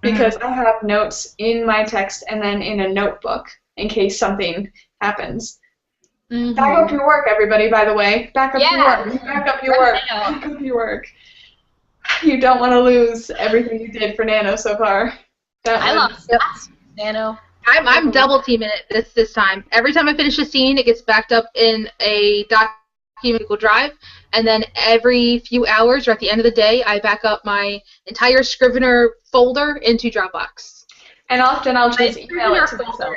because I have notes in my text and then in a notebook in case something happens. Back up your work, everybody, by the way. Back up your work. Back up your work. Back up your work. You don't want to lose everything you did for Nano so far. I love stats, Nano. I'm double teaming it this time. Every time I finish a scene, it gets backed up in a document Google Drive, and then every few hours or at the end of the day, I back up my entire Scrivener folder into Dropbox. And often I'll just email it to myself.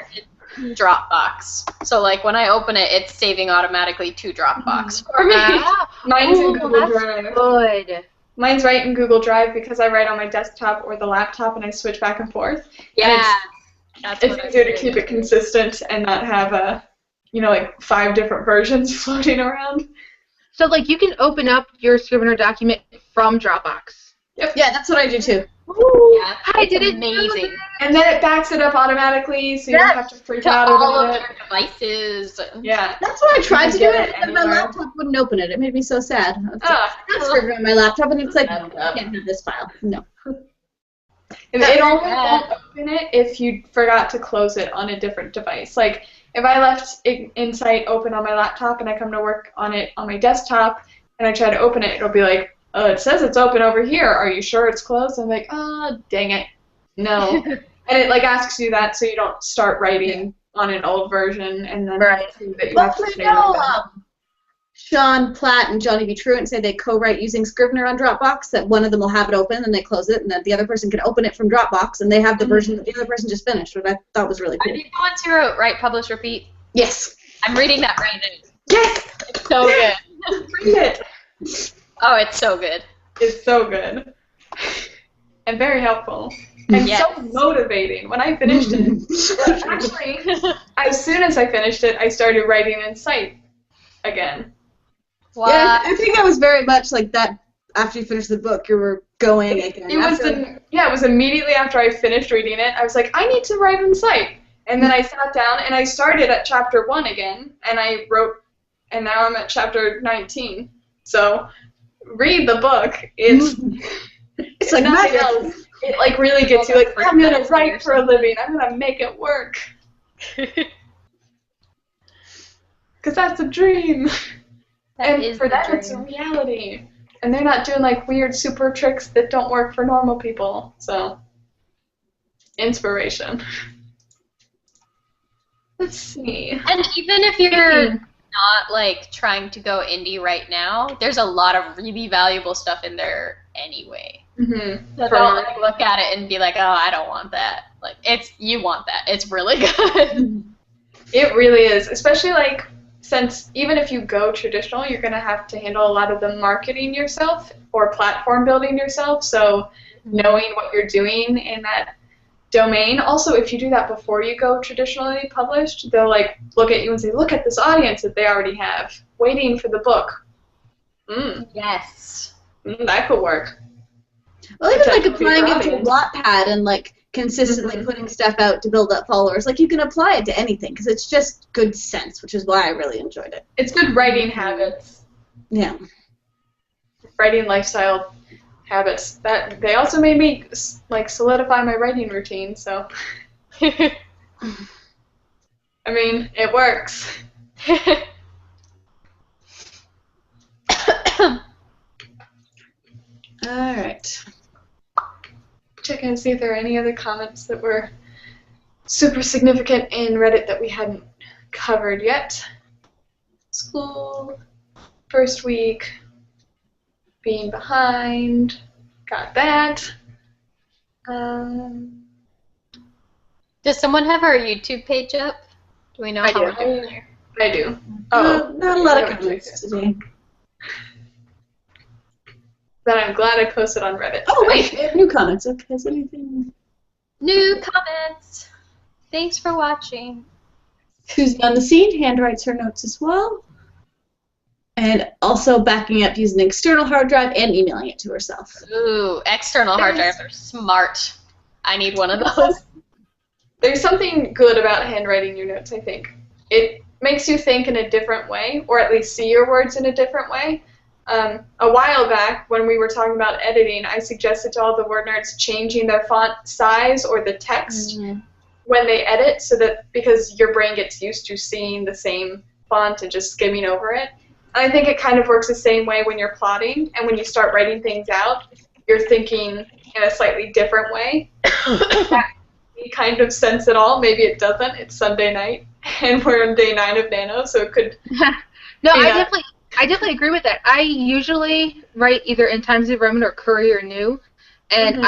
Dropbox. So like when I open it, it's saving automatically to Dropbox for me. Mine's in Google Drive. Good. Mine's right in Google Drive because I write on my desktop or the laptop and I switch back and forth. Yeah. It's easier to keep it consistent and not have like 5 different versions floating around. So like you can open up your Scrivener document from Dropbox. Yep. Yeah, that's what I do too. Yeah, I did it. amazing. And then it backs it up automatically, so you don't have to freak To out all about of it. your devices. Yeah. That's what I tried to do, get it and my anywhere. laptop wouldn't open it. It made me so sad. Ah. I got Scrivener on my laptop, and it's like, I can't have this file. No. It only won't open it if you forgot to close it on a different device. Like, if I left Insight open on my laptop and I come to work on it on my desktop and I try to open it, it'll be like, oh, it says it's open over here. Are you sure it's closed? I'm like, oh, dang it. No. And it, like, asks you that so you don't start writing on an old version and then see that you have to stay with that. Sean Platt and Johnny B. Truant say they co-write using Scrivener on Dropbox, that one of them will have it open and they close it, and that the other person can open it from Dropbox, and they have the version that the other person just finished, which I thought was really Are cool. you the ones who wrote Write, Publish, Repeat? Yes. I'm reading that right now. Yes! It's so good. Read it. Oh, it's so good. It's so good. And very helpful. And so motivating. When I finished it, actually, as soon as I finished it, I started writing in Sight again. Wow. Yeah, I think that was very much like that. After you finished the book, you were going again. It was immediately after I finished reading it. I was like, I need to write in Sight. And then I sat down and I started at chapter 1 again, and I wrote, and now I'm at chapter 19. So read the book. It's It's like nothing magic. else. it like really gets you like, I'm gonna write for a living. I'm gonna make it work. Because that's a dream. And for them, it's a reality. And they're not doing like weird super tricks that don't work for normal people. So, inspiration. Let's see. And even if you're not like trying to go indie right now, there's a lot of really valuable stuff in there anyway. Mm-hmm. So don't like look at it and be like, oh, I don't want that. Like you want that. It's really good. It really is, especially like since even if you go traditional, you're gonna have to handle a lot of the marketing yourself or platform building yourself. So knowing what you're doing in that domain. Also, if you do that before you go traditionally published, they'll like look at you and say, look at this audience that they already have waiting for the book. Yes. That could work. Well, even like applying it to Wattpad and like consistently putting stuff out to build up followers, like you can apply it to anything because it's just good sense, which is why I really enjoyed it. It's good writing habits. Yeah. Writing lifestyle habits. That they also made me like solidify my writing routine. So, I mean, it works. All right. Checking to see if there are any other comments that were super significant in Reddit that we hadn't covered yet. School, first week, being behind, got that. Does someone have our YouTube page up? Do we know how we're doing there? I do. Oh, not a lot of comments today. But I'm glad I posted on Reddit. Oh, wait, we have new comments. Okay, is anything? New comments. Thanks for watching. Susie on the scene handwrites her notes as well. And also backing up using an external hard drive and emailing it to herself. Ooh, external hard drives are smart. I need one of those. There's something good about handwriting your notes, I think. It makes you think in a different way, or at least see your words in a different way. A while back, when we were talking about editing, I suggested to all the WordNerds changing their font size or the text when they edit, so that because your brain gets used to seeing the same font and just skimming over it. And I think it kind of works the same way when you're plotting, and when you start writing things out, you're thinking in a slightly different way. That kind of sense at all. Maybe it doesn't. It's Sunday night, and we're on day 9 of Nano, so it could. No, I definitely agree with that. I usually write either in Times New Roman or Courier New, and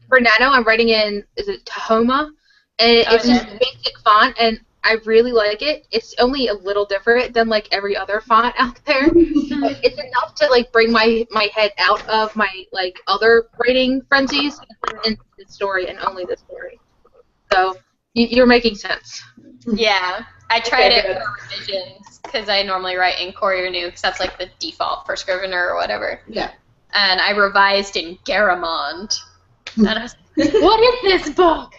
for Nano I'm writing in Tahoma, and it's just a basic font, and I really like it. It's only a little different than like every other font out there. But it's enough to like bring my head out of my like other writing frenzies into the story and only the story. So you're making sense. Yeah, I tried it for revisions because I normally write in Courier New because that's like the default for Scrivener or whatever. Yeah. And I revised in Garamond. And I was like, what is this book?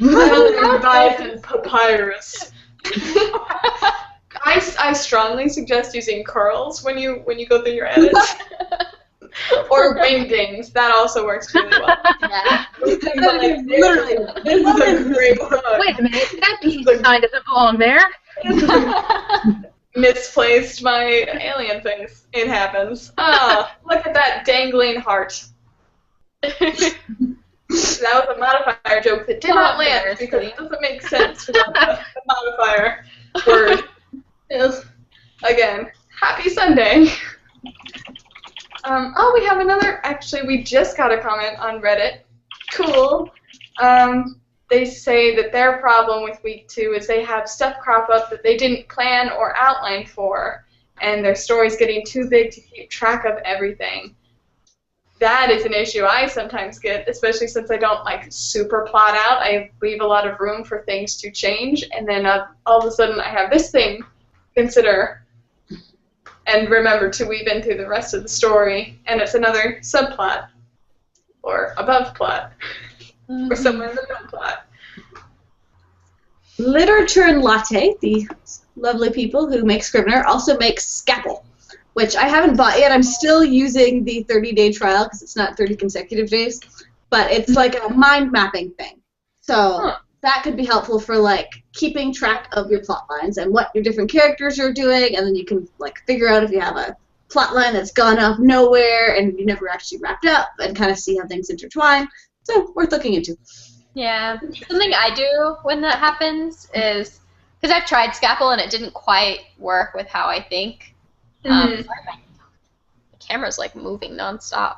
I revised in Papyrus. I strongly suggest using curls when you go through your edits. Or wingdings. That also works really well. Yeah. Literally, this is a great book. Wait a minute, that peace sign doesn't belong there. Misplaced my alien things. It happens. Ah, look at that dangling heart. That was a modifier joke that did not land because it doesn't make sense without the modifier word. Again, happy Sunday. We have another. Actually, we just got a comment on Reddit. Cool. They say that their problem with week 2 is they have stuff crop up that they didn't plan or outline for, and their story's getting too big to keep track of everything. That is an issue I sometimes get, especially since I don't like super plot out. I leave a lot of room for things to change, and then all of a sudden I have this thing to consider and remember to weave in through the rest of the story, and it's another subplot or above plot or somewhere in the middle plot. Literature and Latte, the lovely people who make Scrivener, also make Scapple, which I haven't bought yet. I'm still using the 30-day trial because it's not 30 consecutive days. but it's like a mind mapping thing. So that could be helpful for like keeping track of your plot lines and what your different characters are doing, and then you can like figure out if you have a plot line that's gone off nowhere and you never actually wrapped up, and kind of see how things intertwine. So worth looking into. Yeah, something I do when that happens is, because I've tried Scapple and it didn't quite work with how I think. Sorry, my camera's like moving nonstop.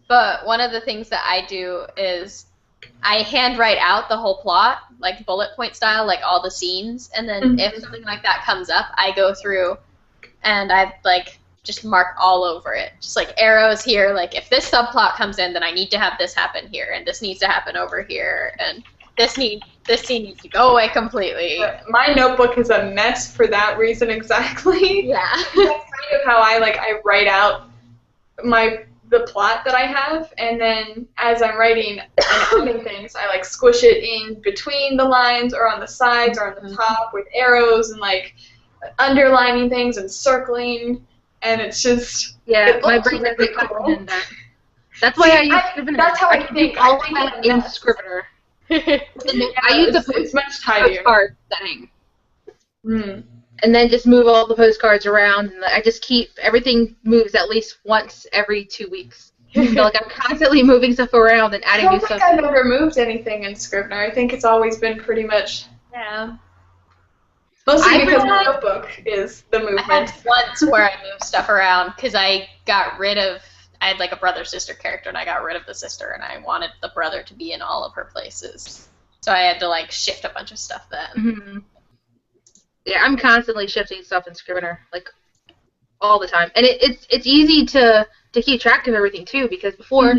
But one of the things that I do is I handwrite out the whole plot, like bullet point style, like all the scenes, and then if something like that comes up, I go through and I like just mark all over it, just like arrows here. Like if this subplot comes in, then I need to have this happen here, and this needs to happen over here, and this scene needs to go away completely. My notebook is a mess for that reason exactly. Yeah. That's kind of how I write out the plot that I have, and then as I'm writing and adding things, I like squish it in between the lines or on the sides or on the top with arrows and like underlining things and circling. And it's just my brain doesn't comprehend that. That's why I use Scrivener. That's how I think. All of that in Scrivener. I use it's much tidier. Postcard setting. And then just move all the postcards around, and I just keep everything moves at least once every 2 weeks. So like I'm constantly moving stuff around and adding new stuff. I don't think I've ever moved anything in Scrivener. I think it's always been pretty much Mostly because my notebook is the movement. I had once where I moved stuff around because I had like a brother-sister character, and I got rid of the sister, and I wanted the brother to be in all of her places. So I had to like shift a bunch of stuff then. Yeah, I'm constantly shifting stuff in Scrivener, like all the time. And it's easy to keep track of everything too, because before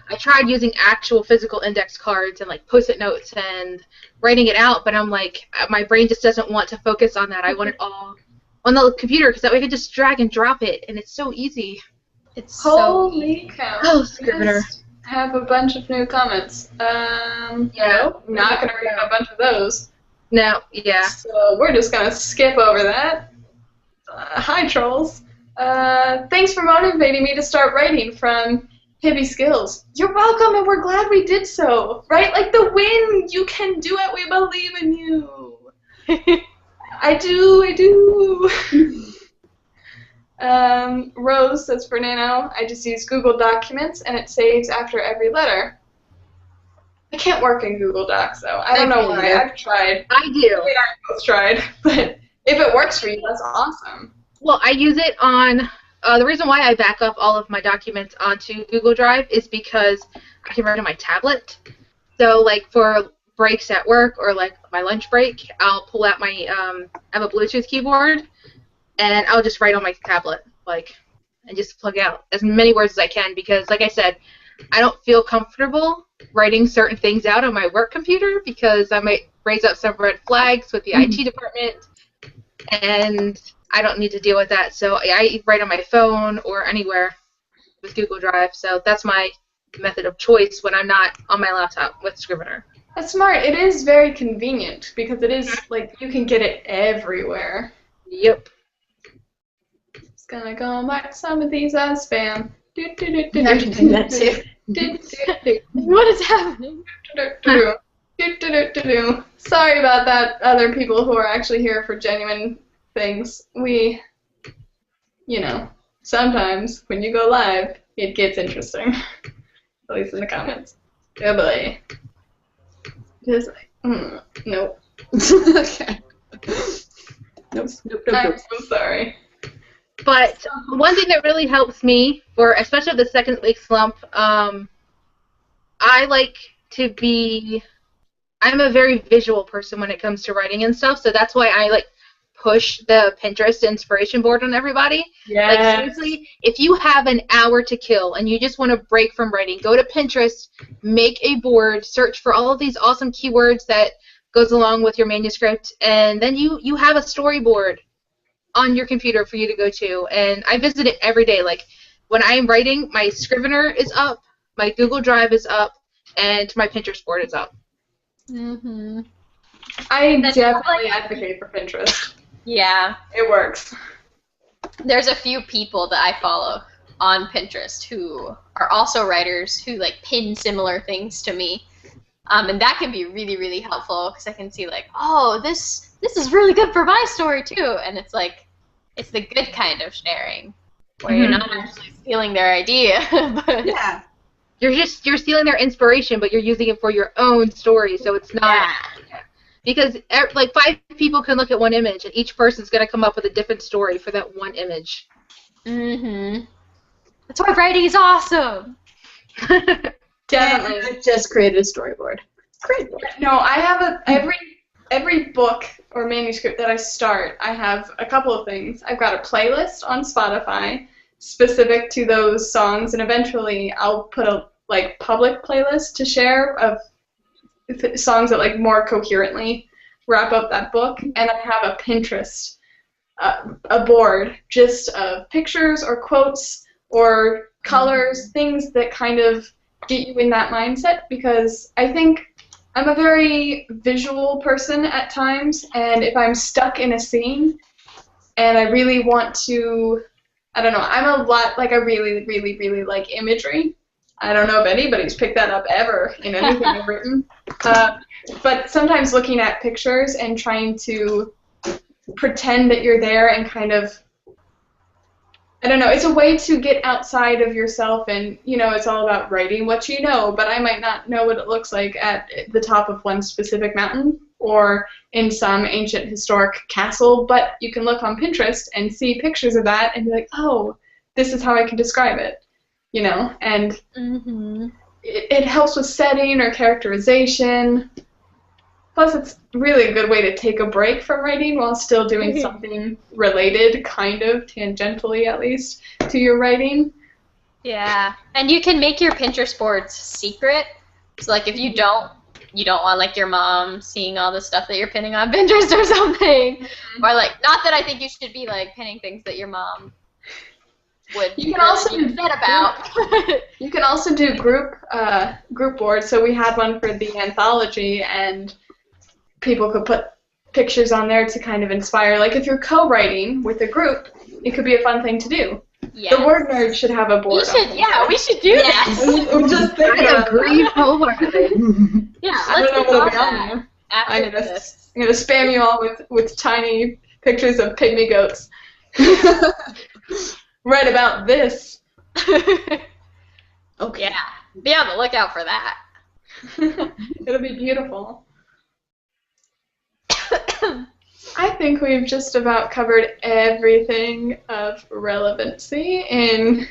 I tried using actual physical index cards and like post-it notes and writing it out, but I'm like, my brain just doesn't want to focus on that. I want it all on the computer because that way I can just drag and drop it, and it's so easy. It's Holy cow. Oh, Scrivener. Have a bunch of new comments. No, not gonna read a bunch of those. No, yeah. So we're just gonna skip over that. Hi, trolls. Thanks for motivating me to start writing from Hibby Skills. You're welcome, and we're glad we did so. Right? Like the win, you can do it. We believe in you. I do. Rose says for Nano, I just use Google Documents, and it saves after every letter. I can't work in Google Docs, though. I don't know why. I've tried. I do. We both tried, but if it works for you, that's awesome. Well, I use it on, the reason why I back up all of my documents onto Google Drive is because I can write on my tablet. So, like, for breaks at work or, like, my lunch break, I'll pull out my, I have a Bluetooth keyboard, and I'll just write on my tablet, like, and just plug out as many words as I can because, like I said, I don't feel comfortable writing certain things out on my work computer because I might raise up some red flags with the IT department, and I don't need to deal with that. So I write on my phone or anywhere with Google Drive. So that's my method of choice when I'm not on my laptop with Scrivener. That's smart. It is very convenient because it is, like, you can get it everywhere. Yep. Just gonna go mark some of these as spam. I can do that too. What is happening? Sorry about that, other people who are actually here for genuine things. We, sometimes when you go live, it gets interesting. At least in the comments. Oh boy. Just like, nope. Okay. Nope. I'm so sorry. But one thing that really helps me, for especially the second week slump, I like to be, I'm a very visual person when it comes to writing and stuff, so that's why I like push the Pinterest inspiration board on everybody. Yes. Like seriously, if you have an hour to kill and you just want to break from writing, go to Pinterest, make a board, search for all of these awesome keywords that goes along with your manuscript, and then you have a storyboard on your computer for you to go to. And I visit it every day. Like when I am writing, my Scrivener is up, my Google Drive is up, and my Pinterest board is up. I definitely advocate for Pinterest. Yeah. It works. There's a few people that I follow on Pinterest who are also writers who like pin similar things to me. And that can be really, really helpful because I can see like, oh, this is really good for my story too. And it's like, it's the good kind of sharing where you're not actually stealing their idea. But Yeah. You're stealing their inspiration, but you're using it for your own story, so it's not. Yeah. Because like 5 people can look at one image, and each person's gonna come up with a different story for that one image. Mhm. That's why writing is awesome. Definitely. And I just created a storyboard. Great. No, I have every book or manuscript that I start, I have a couple of things. I've got a playlist on Spotify specific to those songs, and eventually I'll put a like public playlist to share of songs that like more coherently wrap up that book. And I have a Pinterest, a board just of pictures or quotes or colors, things that kind of get you in that mindset, because I think I'm a very visual person at times, and if I'm stuck in a scene and I really want to, I don't know, I'm a lot, like I really, really, really like imagery. I don't know if anybody's picked that up ever in anything I've written. But sometimes looking at pictures and trying to pretend that you're there and kind of, I don't know, it's a way to get outside of yourself, and, you know, it's all about writing what you know, but I might not know what it looks like at the top of one specific mountain or in some ancient historic castle, but you can look on Pinterest and see pictures of that and be like, oh, this is how I can describe it, you know, and it helps with setting or characterization. Plus, it's really a good way to take a break from writing while still doing something related, kind of, tangentially at least, to your writing. Yeah, and you can make your Pinterest boards secret. So, like, if you don't want, like, your mom seeing all the stuff that you're pinning on Pinterest or something. Or, like, not that I think you should be, like, pinning things that your mom would You can also be upset about. You can also do group boards. So we had one for the anthology, and people could put pictures on there to kind of inspire. Like if you're co-writing with a group, it could be a fun thing to do. Yes. The WordNerds should have a board. We should do that. I'm just thinking I agree wholeheartedly. Yeah, I don't know let's what'll do be on that there. after I'm gonna this. spam you all with tiny pictures of pygmy goats. Right about this. Okay. Yeah, be on the lookout for that. It'll be beautiful. I think we've just about covered everything of relevancy, and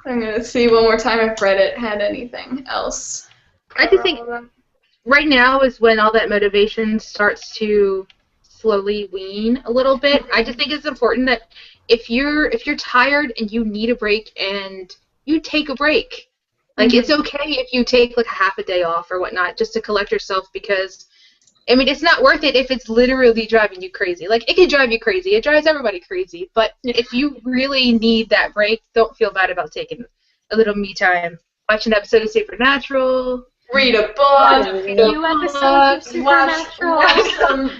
I'm going to see one more time if Reddit had anything else. I just think right now is when all that motivation starts to slowly wean a little bit. I just think it's important that if you're tired and you need a break, and you take a break. Like it's okay if you take like half a day off or whatnot just to collect yourself, because I mean it's not worth it if it's literally driving you crazy. Like it can drive you crazy. It drives everybody crazy. But if you really need that break, don't feel bad about taking a little me time. Watch an episode of Supernatural. Read a book. Watch a few episodes of Supernatural.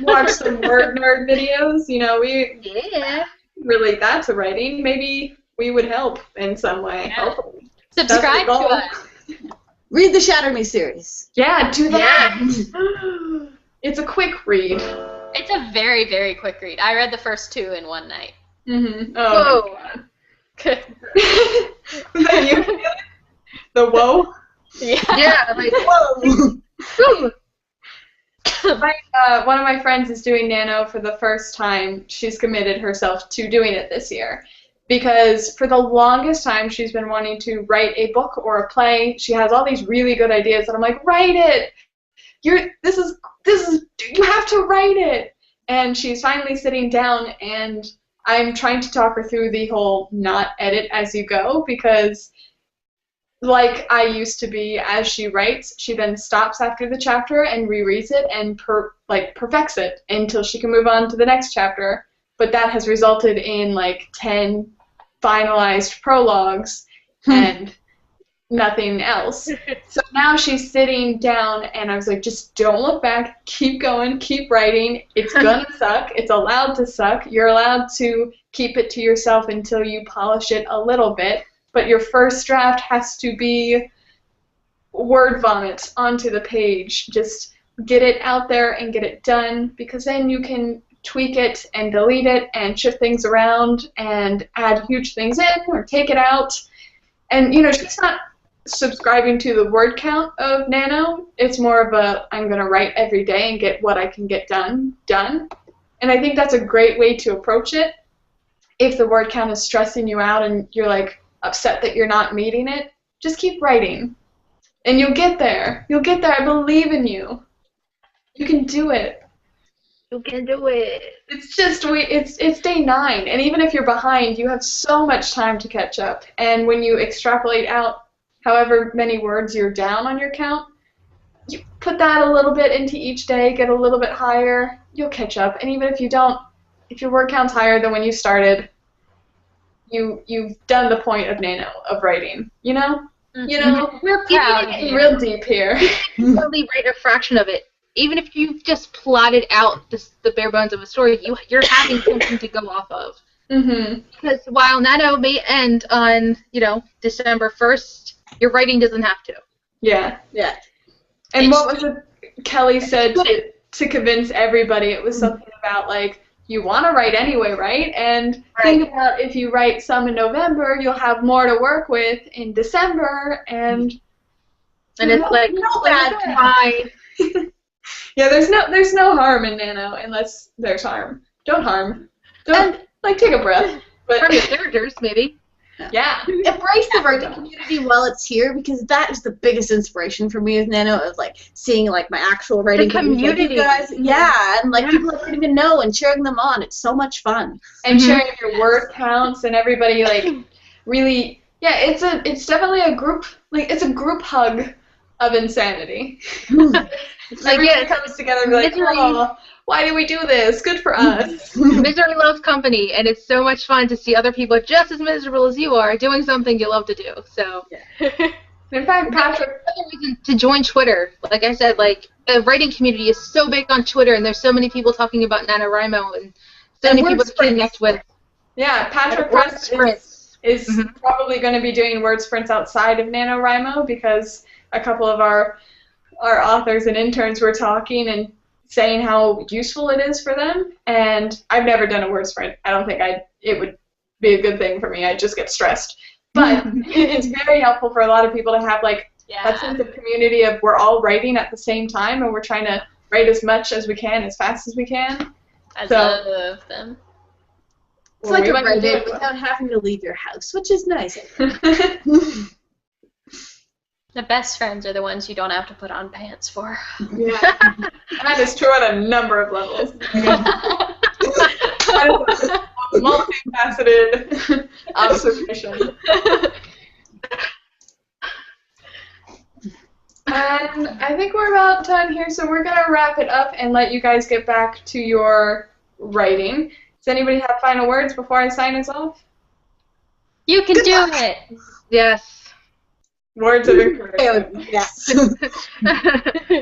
Watch some WordNerd videos. You know, we Yeah. relate that to writing. Maybe we would help in some way. Yeah. Hopefully. Subscribe to That's the goal. us. Read the Shatter Me series. Yeah, do that. It's a quick read. It's a very, very quick read. I read the first 2 in one night. Oh. Whoa. Was that you? The whoa? Yeah. Yeah, like Whoa! One of my friends is doing Nano for the first time. She's committed herself to doing it this year, because for the longest time she's been wanting to write a book or a play. She has all these really good ideas, and I'm like, write it. This is you have to write it. And she's finally sitting down, and I'm trying to talk her through the whole not edit as you go, because like I used to be, as she writes, she then stops after the chapter and rereads it and perfects it until she can move on to the next chapter. But that has resulted in like 10 finalized prologues, and nothing else. So now she's sitting down, and I was like, just don't look back. Keep going. Keep writing. It's gonna suck. It's allowed to suck. You're allowed to keep it to yourself until you polish it a little bit. But your first draft has to be word vomit onto the page. Just get it out there and get it done, because then you can tweak it and delete it and shift things around and add huge things in or take it out. And, you know, she's not subscribing to the word count of Nano. It's more of a, I'm going to write every day and get what I can get done. And I think that's a great way to approach it. If the word count is stressing you out and you're, like, upset that you're not meeting it, just keep writing. And you'll get there. You'll get there. I believe in you. You can do it. You can do it. It's just, it's day 9, and even if you're behind, you have so much time to catch up. And when you extrapolate out however many words you're down on your count, you put that a little bit into each day, get a little bit higher, you'll catch up. And even if you don't, if your word count's higher than when you started, you've done the point of Nano, of writing, you know? Mm-hmm. You know, we're proud. Getting real deep here. You can only write a fraction of it. Even if you've just plotted out the bare bones of a story, you're having something to go off of. Mm-hmm. Because while Nano may end on, December 1st, your writing doesn't have to. Yeah. Yeah. And what was it Kelly said to convince everybody? It was something about, like, you want to write anyway, right? And think about if you write some in November, you'll have more to work with in December, and it's like, no bad fine. Yeah, there's no harm in Nano unless there's harm. Don't harm. Don't, take a breath. But From your characters, maybe. Yeah. Embrace the writing community while it's here, because that is the biggest inspiration for me with Nano, of seeing my actual writing community. You guys, yeah, and people I don't even know, and cheering them on. It's so much fun. And sharing your word counts, and everybody really, yeah, it's definitely a group, it's a group hug of insanity. Everybody comes together and be like, oh, why do we do this? Good for us. Misery loves company, and it's so much fun to see other people just as miserable as you are doing something you love to do. So, in fact, Patrick, another reason to join Twitter. Like I said, the writing community is so big on Twitter, and there's so many people talking about NaNoWriMo, and so many people to connect with. Yeah, Patrick is probably going to be doing word sprints outside of NaNoWriMo, because a couple of our authors and interns were talking and saying how useful it is for them. And I've never done a word sprint. I don't think it would be a good thing for me. I'd just get stressed. But it's very helpful for a lot of people to have that sense of community of we're all writing at the same time, and we're trying to write as much as we can, as fast as we can. I love them. It's like a Reddit without having to leave your house, which is nice. The best friends are the ones you don't have to put on pants for. Yeah, that is true on a number of levels. That is a multifaceted observation. And I think we're about done here, so we're going to wrap it up and let you guys get back to your writing. Does anybody have final words before I sign us off? You can do it! Yes. Words of encouragement. Yes.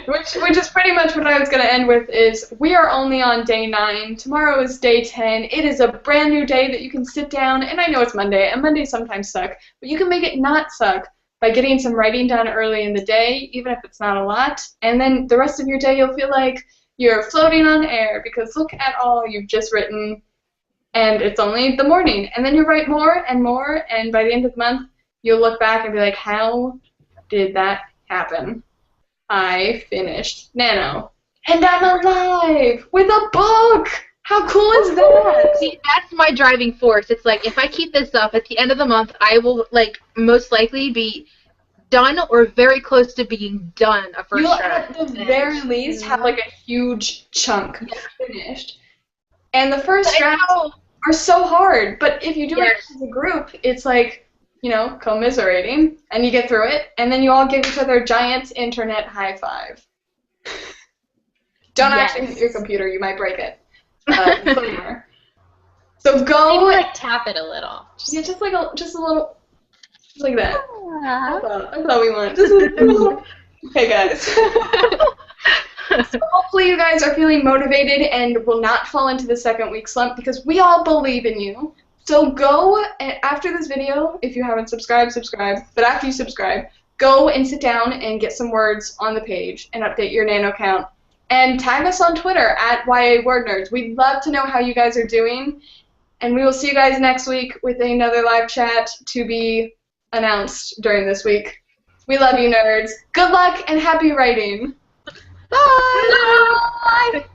Which is pretty much what I was going to end with is, we are only on day 9. Tomorrow is day 10. It is a brand new day that you can sit down, and I know it's Monday, and Mondays sometimes suck, but you can make it not suck by getting some writing done early in the day, even if it's not a lot, and then the rest of your day you'll feel like you're floating on air, because look at all you've just written, and it's only the morning, and then you write more and more, and by the end of the month, you'll look back and be like, how did that happen? I finished Nano. And I'm alive with a book! How cool is that? See, that's my driving force. It's if I keep this up, at the end of the month, I will, most likely be done or very close to being done a first draft. You'll at the very least have, a huge chunk finished. And the first drafts are so hard, but if you do it as a group, it's commiserating, and you get through it, and then you all give each other a giant internet high five. Don't actually hit your computer, you might break it. So go. Maybe tap it a little. Yeah, just a little. Just like that. Aw. That's all we want. Just a little... Okay, guys. So hopefully you guys are feeling motivated and will not fall into the second week slump because we all believe in you. So go, after this video, if you haven't subscribed, subscribe. But after you subscribe, go and sit down and get some words on the page and update your Nano count. And tag us on Twitter at YAWordNerds. We'd love to know how you guys are doing. And we will see you guys next week with another live chat to be announced during this week. We love you, nerds. Good luck and happy writing. Bye! Bye.